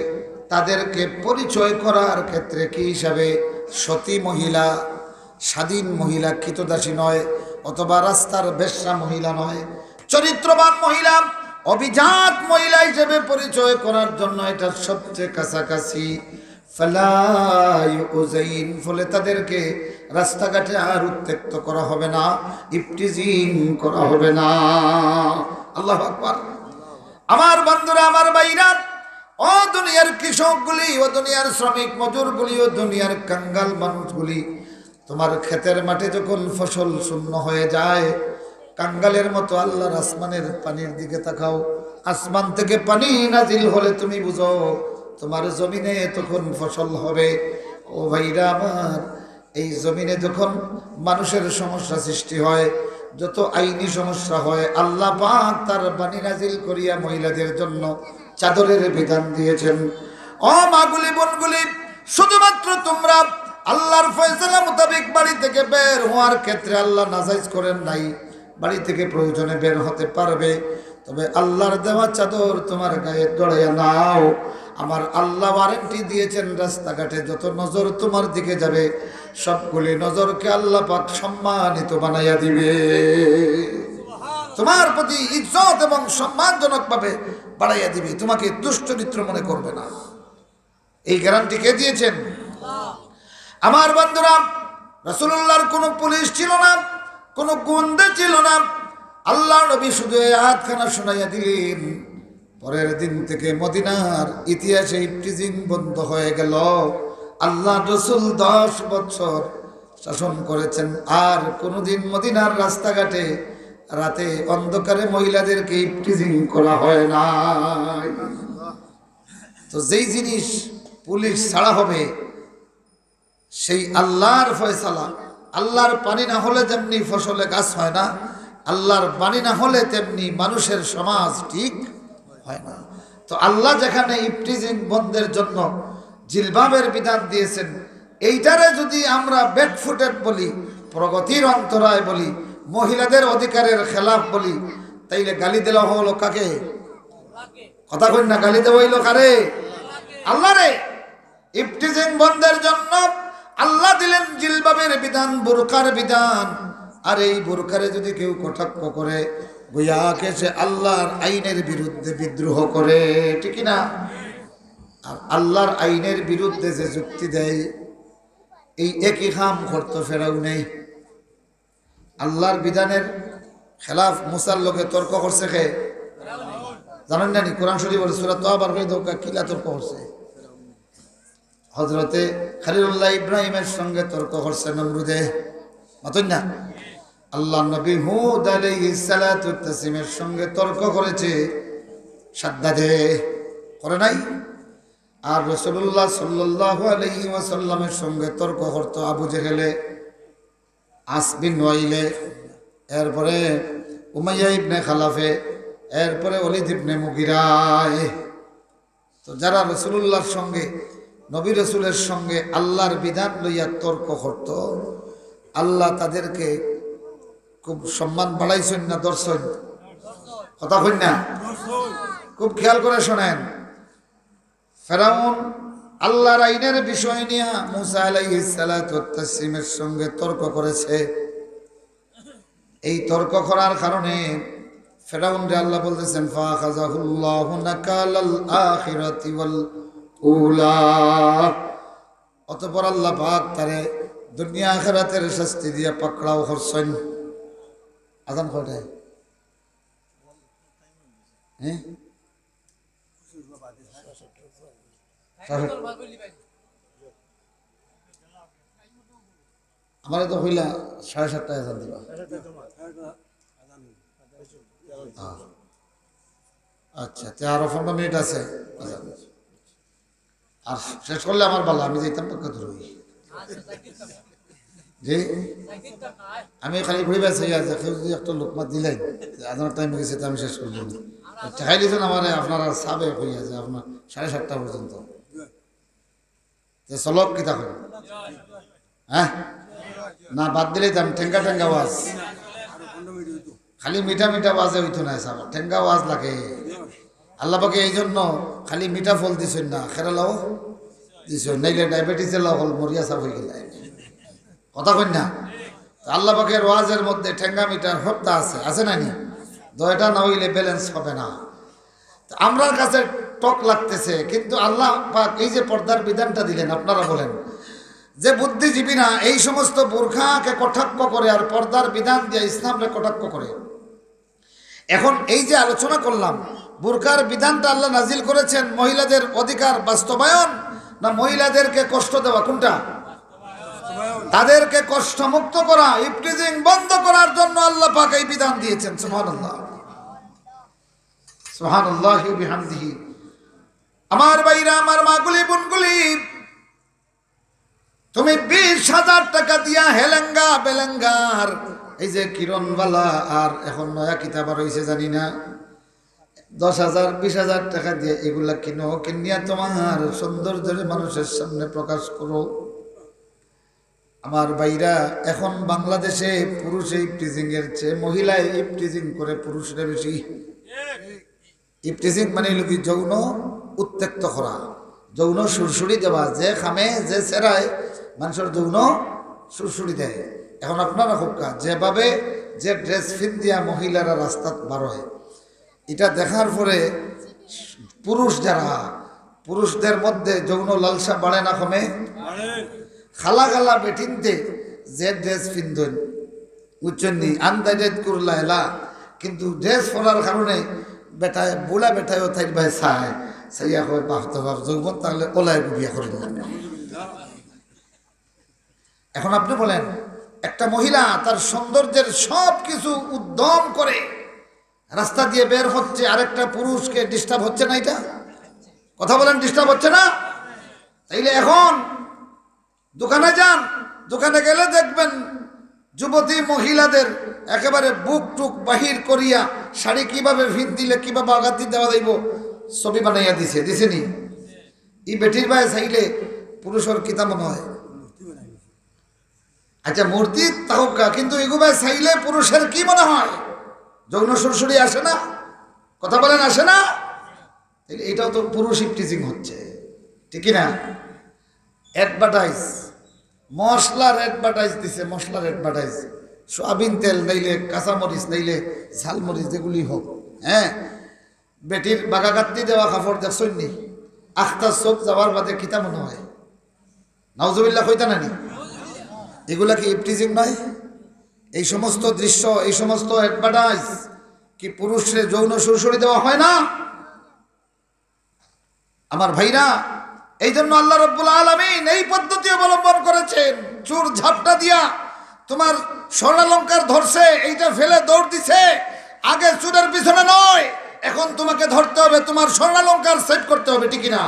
তাদেরকে পরিচয় করার ক্ষেত্রে কি হিসাবে? সতী মহিলা, স্বাধীন মহিলা, কৃতদাসী নয়, অথবা রাস্তার বেশ্যা মহিলা নয়, চরিত্রবান মহিলা, অভিজাত মহিলা হিসেবে পরিচয় করার জন্য এটা সবচেয়ে কাছাকাছি। ফলে তাদেরকে রাস্তাঘাটে আর উত্ত্যক্ত করা হবে না, ইফটিজিং করা হবে না। আল্লাহু আকবার। আমার বন্ধুরা, আমার ভাইরা, ও দুনিয়ার কৃষকগুলি, ও দুনিয়ার শ্রমিক মজুরগুলি, ও দুনিয়ার কাঙ্গাল মানুষগুলি, তোমার ক্ষেতের মাঠে যখন ফসল শূন্য হয়ে যায়, কাঙ্গালের মতো আল্লাহর আসমানের পানির দিকে তাকাও। আসমান থেকে পানি নাজিল হলে তুমি বুঝো তোমার জমিনে তখন ফসল হবে। ও ভাইরা আমার, এই জমিনে যখন মানুষের সমস্যা সৃষ্টি হয়, যত আইনি সমস্যা হয়, আল্লাহ পাক তার পানি নাজিল করিয়া মহিলাদের জন্য চাদরের বিধান দিয়েছেন। ও মাগুলি বোনগুলি, শুধুমাত্র তোমরা আল্লাহর ফয়সালা মোতাবেক বাড়ি থেকে বের হওয়ার ক্ষেত্রে আল্লাহ নাজাইজ করেন নাই। বাড়ি থেকে প্রয়োজনে বের হতে পারবে, তবে আল্লাহর দেওয়া চাদর তোমার গায়ে জড়াইয়া নাও। আমার আল্লাহ ওয়ারেন্টি দিয়েছেন, রাস্তাঘাটে যত নজর তোমার দিকে যাবে, সবগুলি নজরকে আল্লাহ পাক সম্মানিত বানাইয়া দিবে, তোমার প্রতি ইজ্জত এবং সম্মানজনক ভাবে বাড়াইয়া দিবে, তোমাকে দুশ্চরিত্র মনে করবে না। এই গ্যারান্টি কে দিয়েছেন? আমার বন্ধুরা, রাসূলুল্লাহর কোনো পুলিশ ছিল না, কোনো গুন্ডা ছিল না। আল্লাহ নবী শুধু এই আয়াতখানা শোনাইয়া দিলেন, পরের দিন থেকে মদিনার ইতিহাসে ইফটিজিং বন্ধ হয়ে গেল। আল্লাহ রাসূল 10 বছর শাসন করেছেন, আর কোনোদিন মদিনার রাস্তাঘাটে রাতে অন্ধকারে মহিলাদেরকে ইফটিজিং করা হয় না। তো যেই জিনিস পুলিশ ছাড়া হবে, সেই আল্লাহর ফয়সালা। আল্লাহর পানি না হলে যেমনি ফসলে গাছ হয় না, আল্লাহর পানি না হলে তেমনি মানুষের সমাজ ঠিক হয় না। তো আল্লাহ যেখানে ইফটিজিং বন্ধের জন্য জিলবাবের বিধান দিয়েছেন, এইটারে যদি আমরা ব্যাকফুটেড বলি, প্রগতির অন্তরায় বলি, মহিলাদের অধিকারের খেলাফ বলি, তাইলে গালি দেওয়া হলো কাকে? কথা কই না, গালি দেওয়া হইল কারে? আল্লাহ রে। ইফটিজিং বন্ধের জন্য আল্লাহ দিলেন জিলবাবের বিধান, বুরকার বিধান। আর এই বুরকারে যদি কেউ কটাক্ষ করে, বইয়াকে সে আল্লাহর আইনের বিরুদ্ধে বিদ্রোহ করে, ঠিক না? আর আল্লাহর আইনের বিরুদ্ধে যে যুক্তি দেয়, এই একই খাম করতো ফেরাউনে। আল্লাহর বিধানের খেলাফ মুসার লোকে তর্ক করছে কে? জানেন না? কোরআন শরীফ সূরা তাওবার কিলা তর্ক করছে? হযরতে খলিলুল্লাহ ইব্রাহিমের সঙ্গে তর্ক করছে নমরুদে, মাতন না? আল্লাহ নবী হুদ আলাইহিস সালাতু ওয়াস তাসলিমের সঙ্গে তর্ক করেছে সাদ্দাদে, করে নাই? আর রাসূলুল্লাহ সাল্লাল্লাহু আলাইহি ওয়াসাল্লামের সঙ্গে তর্ক করতো আবু জেহেলে, আস বিন ওয়াইলে, এরপরে উমাইয়া ইবনে খালাফে, এরপরে ওলীদ ইবনে মুগিরায়। তো যারা রাসূলুল্লাহর সঙ্গে, নবী রাসূলের সঙ্গে আল্লাহর বিধান লইয়া তর্ক করত, আল্লাহ তাদেরকে খুব সম্মান বাড়াইছেন না দর্শন? কথা কই না? খুব খেয়াল করে শোনেন। ফেরাউন আল্লাহর আইনের বিষয় নিয়ে মুসা আলাইহিস সালাতু ওয়াস তাসলিমের সঙ্গে তর্ক করেছে। এই তর্ক করার কারণে ফেরাউনকে আল্লাহ বলতেছেন, ফাখাযাহুল্লাহু নাকালাল আখিরাতি ওয়াল উলা। অতঃপর আল্লাহ পাক তারে দুনিয়া আখিরাতের শাস্তি দিয়ে পাকড়াও করছেন। আজান কয়টায়? হ্যাঁ, আমার তো হইলা 7:30টায় আজান দিবা। আচ্ছা, 13-15 মিনিট আছে। আর শেষ করলে আমার ভালো, আমি যেতাম পক্ষে ধরুই। জি, আমি খালি ঘুরে বেড়াচ্ছি, কেউ যদি একটা লোকমা দিলেন, আজানোর টাইম গেছে, তো আমি শেষ করলাম। ঠেকাই দিয়েছেন আমার, আপনারা সাবে হয়ে আছে আপনার 7:30টা পর্যন্ত। চলক কি তখন? হ্যাঁ না, বাদ দিলেই তো আমি ঠেঙ্গা ঠেঙ্গা ওয়াজ, খালি মিঠা মিঠা ওয়াজে হইতো না, সাবার ঠেঙ্গা ওয়াজ লাগে। আল্লাহ পাকে এই জন্য খালি মিঠা ফল দিছেন না, খেরালাও দিছেন, নাইলে ডায়াবেটিসের লাও হল মরিয়া সাপ হয়ে গেল। কথা কই না? আল্লাহ পাকের ওয়াজের মধ্যে ঠেঙ্গা মিটার হত্যা আছে না নি? দয়টা না হইলে ব্যালেন্স হবে না। আমরার কাছে টক লাগতেছে, কিন্তু আল্লাহ পাক এই যে পর্দার বিধানটা দিলেন, আপনারা বলেন যে বুদ্ধিজীবী না এই সমস্ত বোরখাকে কটাক্ষ করে আর পর্দার বিধান দিয়ে ইসলামকে কটাক্ষ করে। এখন এই যে আলোচনা করলাম, বোরখার বিধানটা আল্লাহ নাজিল করেছেন মহিলাদের অধিকার বাস্তবায়ন না মহিলাদেরকে কষ্ট দেওয়া, কোনটা? তাদেরকে কষ্ট মুক্ত করা, ইফটিজিং বন্ধ করার জন্য আল্লাহ পাক এই বিধান দিয়েছেন। সুবহানাল্লাহ, সুবহানাল্লাহি ওয়া বিহামদিহি। আমার ভাইরা, আমার মাগুলি বোনগুলি, তুমি 20,000 টাকা দিয়া হেলেঙ্গা বেলেঙ্গার এই যে কিরণওয়ালা আর এখন নয়া কিতাব আর হইছে জানি না 10,000 20,000 টাকা দিয়ে এগুলা কিনিয়া তোমার সৌন্দর্যের মানুষের সামনে প্রকাশ করো। আমার ভাইরা, এখন বাংলাদেশে পুরুষে ইফটিজিং এর চেয়ে মহিলায় ইফটিজিং করে পুরুষরা বেশি। ইফটিজিং মানে কি? যৌন উত্তেক্ত করা, যৌন সুরসুরি দেওয়া, যে খামে যে সেরায় মানুষের যৌন সুরসুরি দেয়। এখন আপনারা হোকা যেভাবে যে ড্রেস ফিন দিয়া মহিলারা রাস্তাত বার হয়, এটা দেখার পরে পুরুষ যারা, পুরুষদের মধ্যে যৌন লালসা বাড়ে না কমে? খালা খালা বেটিনতে যে ড্রেস পিন্ধন উচ্চন্নি আন্দাজেদ করলা এলা, কিন্তু ড্রেস পরার কারণে বেটায় বুড়া বেটায়ও তাই ভাই চায় সাইয়া হয় বাহতে বাপ যৌবন, তাহলে ওলায় বিয়া করে দিলেন। এখন আপনি বলেন, একটা মহিলা তার সৌন্দর্যের সব কিছু উদ্যম করে রাস্তা দিয়ে বের হচ্ছে, আরেকটা পুরুষকে ডিস্টার্ব হচ্ছে না? এটা কথা বলেন, ডিস্টার্ব হচ্ছে না? তাইলে এখন দোকানে যান, দোকানে গেলে দেখবেন যুবতী মহিলাদের একেবারে বুক টুক বাহির করিয়া শাড়ি কিভাবে ফিট দিলে কিভাবে আঘাতি দেওয়া যাইব ছবি বানাইয়া দিছেনি। ই বেটির ভাই চাইলে পুরুষের কিতা মনে হয়? আচ্ছা মূর্তি তাহকা, কিন্তু এগুলো চাইলে পুরুষের কি মনে হয়? যৌন সুরসুরি আসে না? কথা বলেন, আসে না? এটাও তো পুরুষ ইফটিজিং হচ্ছে, ঠিক না? অ্যাডভার্টাইজ, মশলার অ্যাডভার্টাইজ দিছে, মশলার অ্যাডভার্টাইজ, সোয়াবিন তেল নাইলে কাঁচামরিচ নাইলে ঝালমরিচ যেগুলি হোক, হ্যাঁ, বেটির বাগাগাত্তি দেওয়া কাপড় দেখছেন নি? আখতার চোখ যাওয়ার বাদে কিতা মনে হয়? নাউজুবিল্লাহ কইতা নানি? এগুলা কি ইফটিজিং নয়? এই সমস্ত দৃশ্য, এই সমস্ত অ্যাডভার্টাইজ কি পুরুষের যৌন সুরসুরি দেওয়া হয় না? আমার ভাইরা, এই জন্য আল্লাহ রাব্বুল আলামিন এই পদ্ধতি অবলম্বন করেছেন। চুর ঝাপটা দিয়া তোমার স্বর্ণালঙ্কার ধরছে, এইটা ফেলে দৌড় দিছে, আগে চুরের পিছনে নয়, এখন তোমাকে ধরতে হবে, তোমার স্বর্ণালঙ্কার সেট করতে হবে, ঠিক না?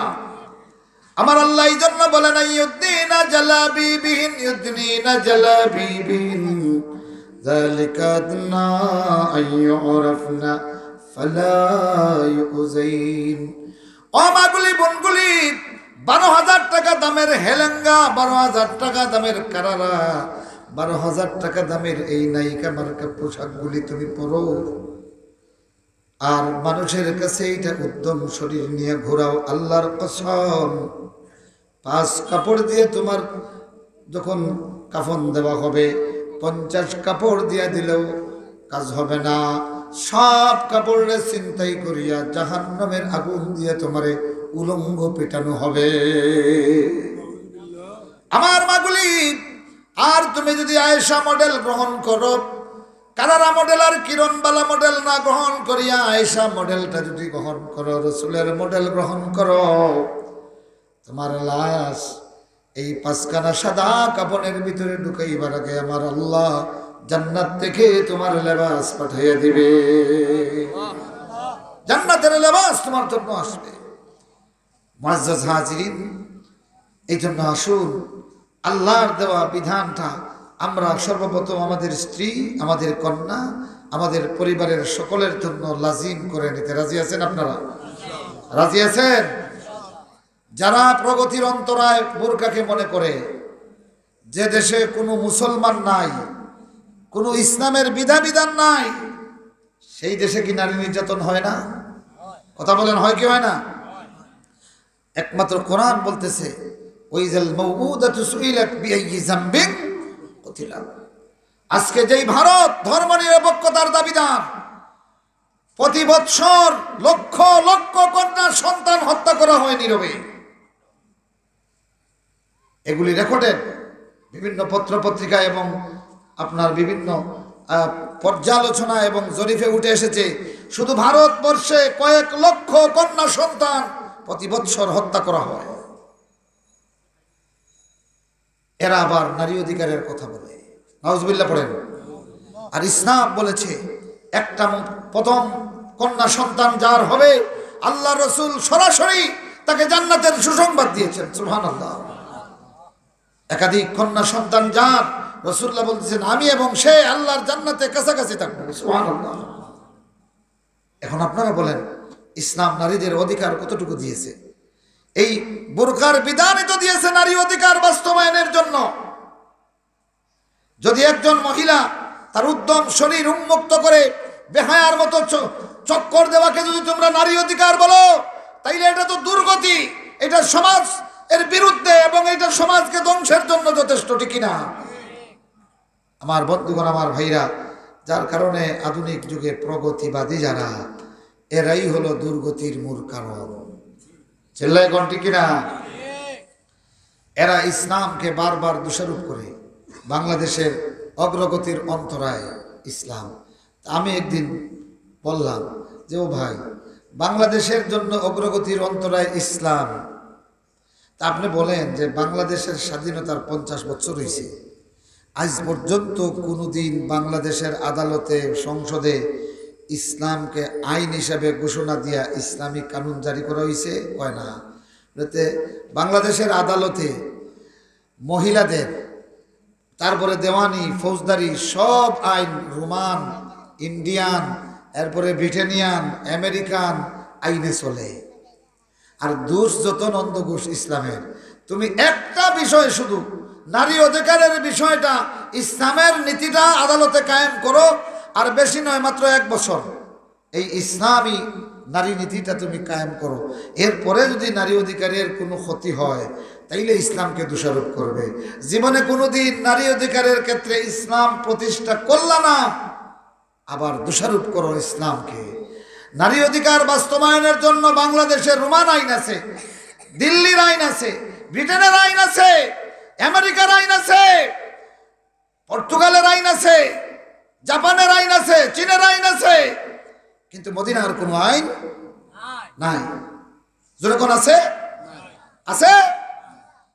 আমার আল্লাহ এই জন্য বলে না ইউদ্দিনা জালাবিবিহিন, ইউদ্দিনা জালাবিবিহিন যালিকা আদনা আইয়ুরাফনা ফালা ইউযাইন। ও মাগুলি বোনগুলি, 12,000 টাকা দামের হেলেঙ্গা, 12,000 টাকা দামের কারারা, 12,000 টাকা দামের এই নায়িকা মার্কা পোশাকগুলি তুমি পরো, আর মানুষের কাছে এইটা উদ্যম শরীর নিয়ে ঘোরাও। আল্লাহর কসম, 5 কাপড় দিয়ে তোমার যখন কাফন দেওয়া হবে, 50 কাপড় দিয়ে দিলেও কাজ হবে না। সব কাপড়ে চিন্তাই করিয়া জাহান্নামের আগুন দিয়ে তোমারে উলঙ্গ পেটানো হবে। আমার মাগুলি, আর তুমি যদি আয়েশা মডেল গ্রহণ করো, কারারা মডেল আর কিরণবালা মডেল না গ্রহণ করিয়া আয়েশা মডেলটা যদি গ্রহণ করো, রসুলের মডেল গ্রহণ করো, তোমার লাশ এই 5খানা সাদা কাপড়ের ভিতরে ঢুকাইবার আগে আমার আল্লাহ জান্নাত থেকে তোমার লেবাস পাঠাইয়া দিবে। জান্নাতের লেবাস তোমার জন্য আসবে। মুআজ্জাজ হাজিরিন, এই জন্য আসুন আল্লাহর দেওয়া বিধানটা আমরা সর্বপ্রথম আমাদের স্ত্রী, আমাদের কন্যা, আমাদের পরিবারের সকলের জন্য লাজিম করে নিতে রাজি আছেন? আপনারা রাজি আছেন? যারা প্রগতির অন্তরায় বোরকাকে মনে করে, যে দেশে কোনো মুসলমান নাই, কোনো ইসলামের বিধান নাই, সেই দেশে কি নারী নির্যাতন হয় না? কথা বলেন, হয় কি হয় না? একমাত্র কোরআন বলতেছে ওয়াইজাল মাউউদাতু সুইলাত বিআইয়ি যামবিন কুতিলা। আজকে যেই ভারত ধর্মনিরপেক্ষতার দাবিদার, প্রতি বৎসর লক্ষ লক্ষ কন্যা সন্তান হত্যা করা হয় নীরবে। এগুলি রেকর্ডেড বিভিন্ন পত্র পত্রিকা এবং আপনার বিভিন্ন পর্যালোচনা এবং জরিপে উঠে এসেছে। শুধু ভারতবর্ষে কয়েক লক্ষ কন্যা সন্তান প্রতি বৎসর হত্যা করা হয়। এরা আবার নারী অধিকারের কথা বলে, নাউজুবিল্লাহ পড়েন। আর ইসলাম বলেছে একটা প্রথম কন্যা সন্তান যার হবে, আল্লাহ রসুল সরাসরি তাকে জান্নাতের সুসংবাদ দিয়েছেন। সুবহানাল্লাহ। একাধিক কন্যা সন্তান যার, রাসূলুল্লাহ বলতেছেন আমি এবং সে আল্লাহর জান্নাতে কাছাকাছি থাকবো। সুবহানাল্লাহ। এখন আপনারা বলেন ইসলাম নারীদের অধিকার কতটুকু দিয়েছে? এই বোরকার বিধানই তো দিয়েছে নারী অধিকার বাস্তবায়নের জন্য। যদি একজন মহিলা তার উদ্যম শরীর উন্মুক্ত করে বেহায়ার মতো চক্কর দেওয়াকে যদি তোমরা নারী অধিকার বলো, তাইলে এটা তো দুর্গতি, এটা সমাজ এর বিরুদ্ধে এবং এটা সমাজকে ধ্বংসের জন্য যথেষ্ট, ঠিক না? আমার বন্ধুগণ, আমার ভাইরা, যার কারণে আধুনিক যুগে প্রগতিবাদী যারা, এরাই হলো দুর্গতির মূল কারণ। চিল্লায় কোন, ঠিক না? এরা ইসলামকে বারবার দোষারোপ করে বাংলাদেশের অগ্রগতির অন্তরায় ইসলাম। আমি একদিন বললাম যে ও ভাই, বাংলাদেশের জন্য অগ্রগতির অন্তরায় ইসলাম, তা আপনি বলেন যে বাংলাদেশের স্বাধীনতার 50 বছর হয়েছে, আজ পর্যন্ত কোনোদিন বাংলাদেশের আদালতে সংসদে ইসলামকে আইন হিসাবে ঘোষণা দিয়া ইসলামিক কানুন জারি করা হয়েছে? হয় না। বাংলাদেশের আদালতে মহিলাদের, তারপরে দেওয়ানি, ফৌজদারি সব আইন রোমান, ইন্ডিয়ান, এরপরে ব্রিটেনিয়ান, আমেরিকান আইনে চলে। আর দোষ যত নন্দঘোষ ইসলামের। তুমি একটা বিষয় শুধু নারী অধিকারের বিষয়টা, ইসলামের নীতিটা আদালতে কায়েম করো, আর বেশি নয়, মাত্র 1 বছর এই ইসলামী নারী নীতিটা তুমি কায়েম করো। এরপরে যদি নারী অধিকারের কোনো ক্ষতি হয় তাইলে ইসলামকে দোষারোপ করবে। জীবনে কোনোদিন নারী অধিকারের ক্ষেত্রে ইসলাম প্রতিষ্ঠা করলা না, আবার দোষারোপ করো ইসলামকে। নারী অধিকার বাস্তবায়নের জন্য বাংলাদেশের রোমান আইন আছে, দিল্লির আইন আছে, ব্রিটেনের আইন আছে, আমেরিকার আইন আছে, পর্তুগালের আইন আছে, জাপানের আইন আছে, চীনের আইন আছে, কিন্তু মদিনার কোনো আইন নাই। যেরকম আছে আছে,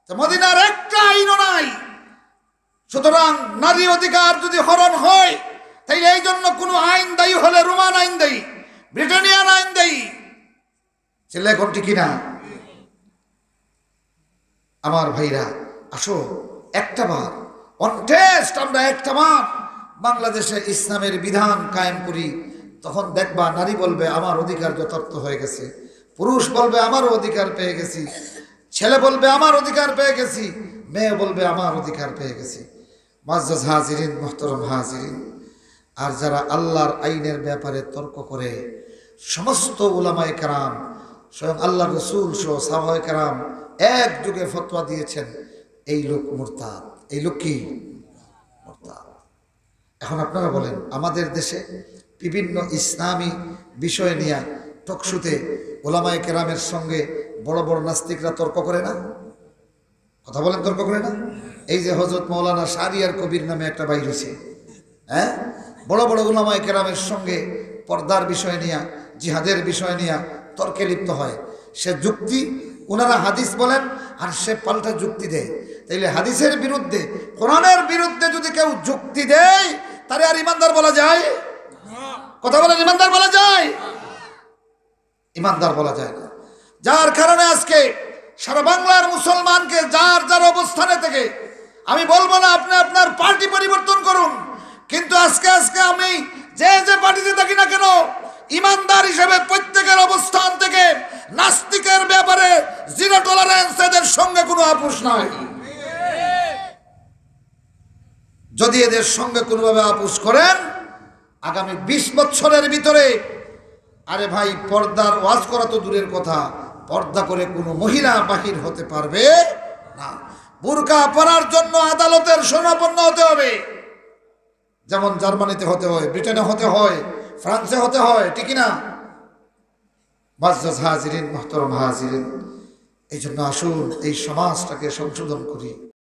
তো মদিনার একটা আইনও নাই। সুতরাং নারী অধিকার যদি হরণ হয়, তাইলে এই জন্য কোনো আইন দায়ী হলে রোমান আইন দায়ী, ব্রিটেনিয়ান আইন দায়ী। ছেলে এখন ঠিক না? আমার ভাইরা, আসো একটা বার অনটেস্ট আমরা একটা বার বাংলাদেশে ইসলামের বিধান কায়েম করি, তখন দেখবা নারী বলবে আমার অধিকার যথার্থ হয়ে গেছে, পুরুষ বলবে আমারও অধিকার পেয়ে গেছি, ছেলে বলবে আমার অধিকার পেয়ে গেছি, মেয়ে বলবে আমার অধিকার পেয়ে গেছি। মুআজ্জাজ হাজিরিন, মুহতারাম হাজিরিন, আর যারা আল্লাহর আইনের ব্যাপারে তর্ক করে, সমস্ত উলামায়ে কেরাম, স্বয়ং আল্লাহ রসুল সহ সাহাবায়ে কেরাম এক যুগে ফতোয়া দিয়েছেন এই লোক মুরতাদ। এই লোক কি? মুরতাদ। এখন আপনারা বলেন, আমাদের দেশে বিভিন্ন ইসলামী বিষয় নিয়ে টকশুতে ওলামায়ে কেরামের সঙ্গে বড় বড় নাস্তিকরা তর্ক করে না? কথা বলেন, তর্ক করে না? এই যে হযরত মাওলানা শাহরিয়ার কবির নামে একটা ভাই রয়েছে, হ্যাঁ, বড় বড় ওলামায়ে কেরামের সঙ্গে পর্দার বিষয় নিয়ে, জিহাদের বিষয় নিয়ে তর্কে লিপ্ত হয়। সে যুক্তি, ওনারা হাদিস বলেন আর সে পাল্টা যুক্তি দেয়। তাইলে হাদিসের বিরুদ্ধে, কোরআনের বিরুদ্ধে যদি কেউ যুক্তি দেয়, তারে আর ইমানদার বলা যায়? কথা বলেন, ইমানদার বলা যায়? ইমানদার বলা যায় না। যার কারণে আজকে সারা বাংলার মুসলমানকে যার যার অবস্থানে থেকে, আমি বলবো না আপনি আপনার পার্টি পরিবর্তন করুন, কিন্তু আজকে আমি যে যে পার্টিতে থাকি না কেন, ইমানদার হিসেবে প্রত্যেকের অবস্থান থেকে নাস্তিকের ব্যাপারে জিরো টলারেন্স, এদের সঙ্গে কোনো আপোষ নাই। যদি এদের সঙ্গে কোনোভাবে আপোষ করেন, আগামী 20 বছরের ভিতরে, আরে ভাই, পর্দার ওয়াজ করা তো দূরের কথা, পর্দা করে কোনো মহিলা বাহির হতে পারবে না। বুরকা পরার জন্য আদালতের শরণাপন্ন হতে হবে। যেমন জার্মানিতে হতে হয়, ব্রিটেনে হতে হয়, ফ্রান্সে হতে হয়, ঠিক না? মুআজ্জাজ হাজিরিন, মুহতারাম হাজিরিন, এই জন্য আসুন এই সমাজটাকে সংশোধন করি।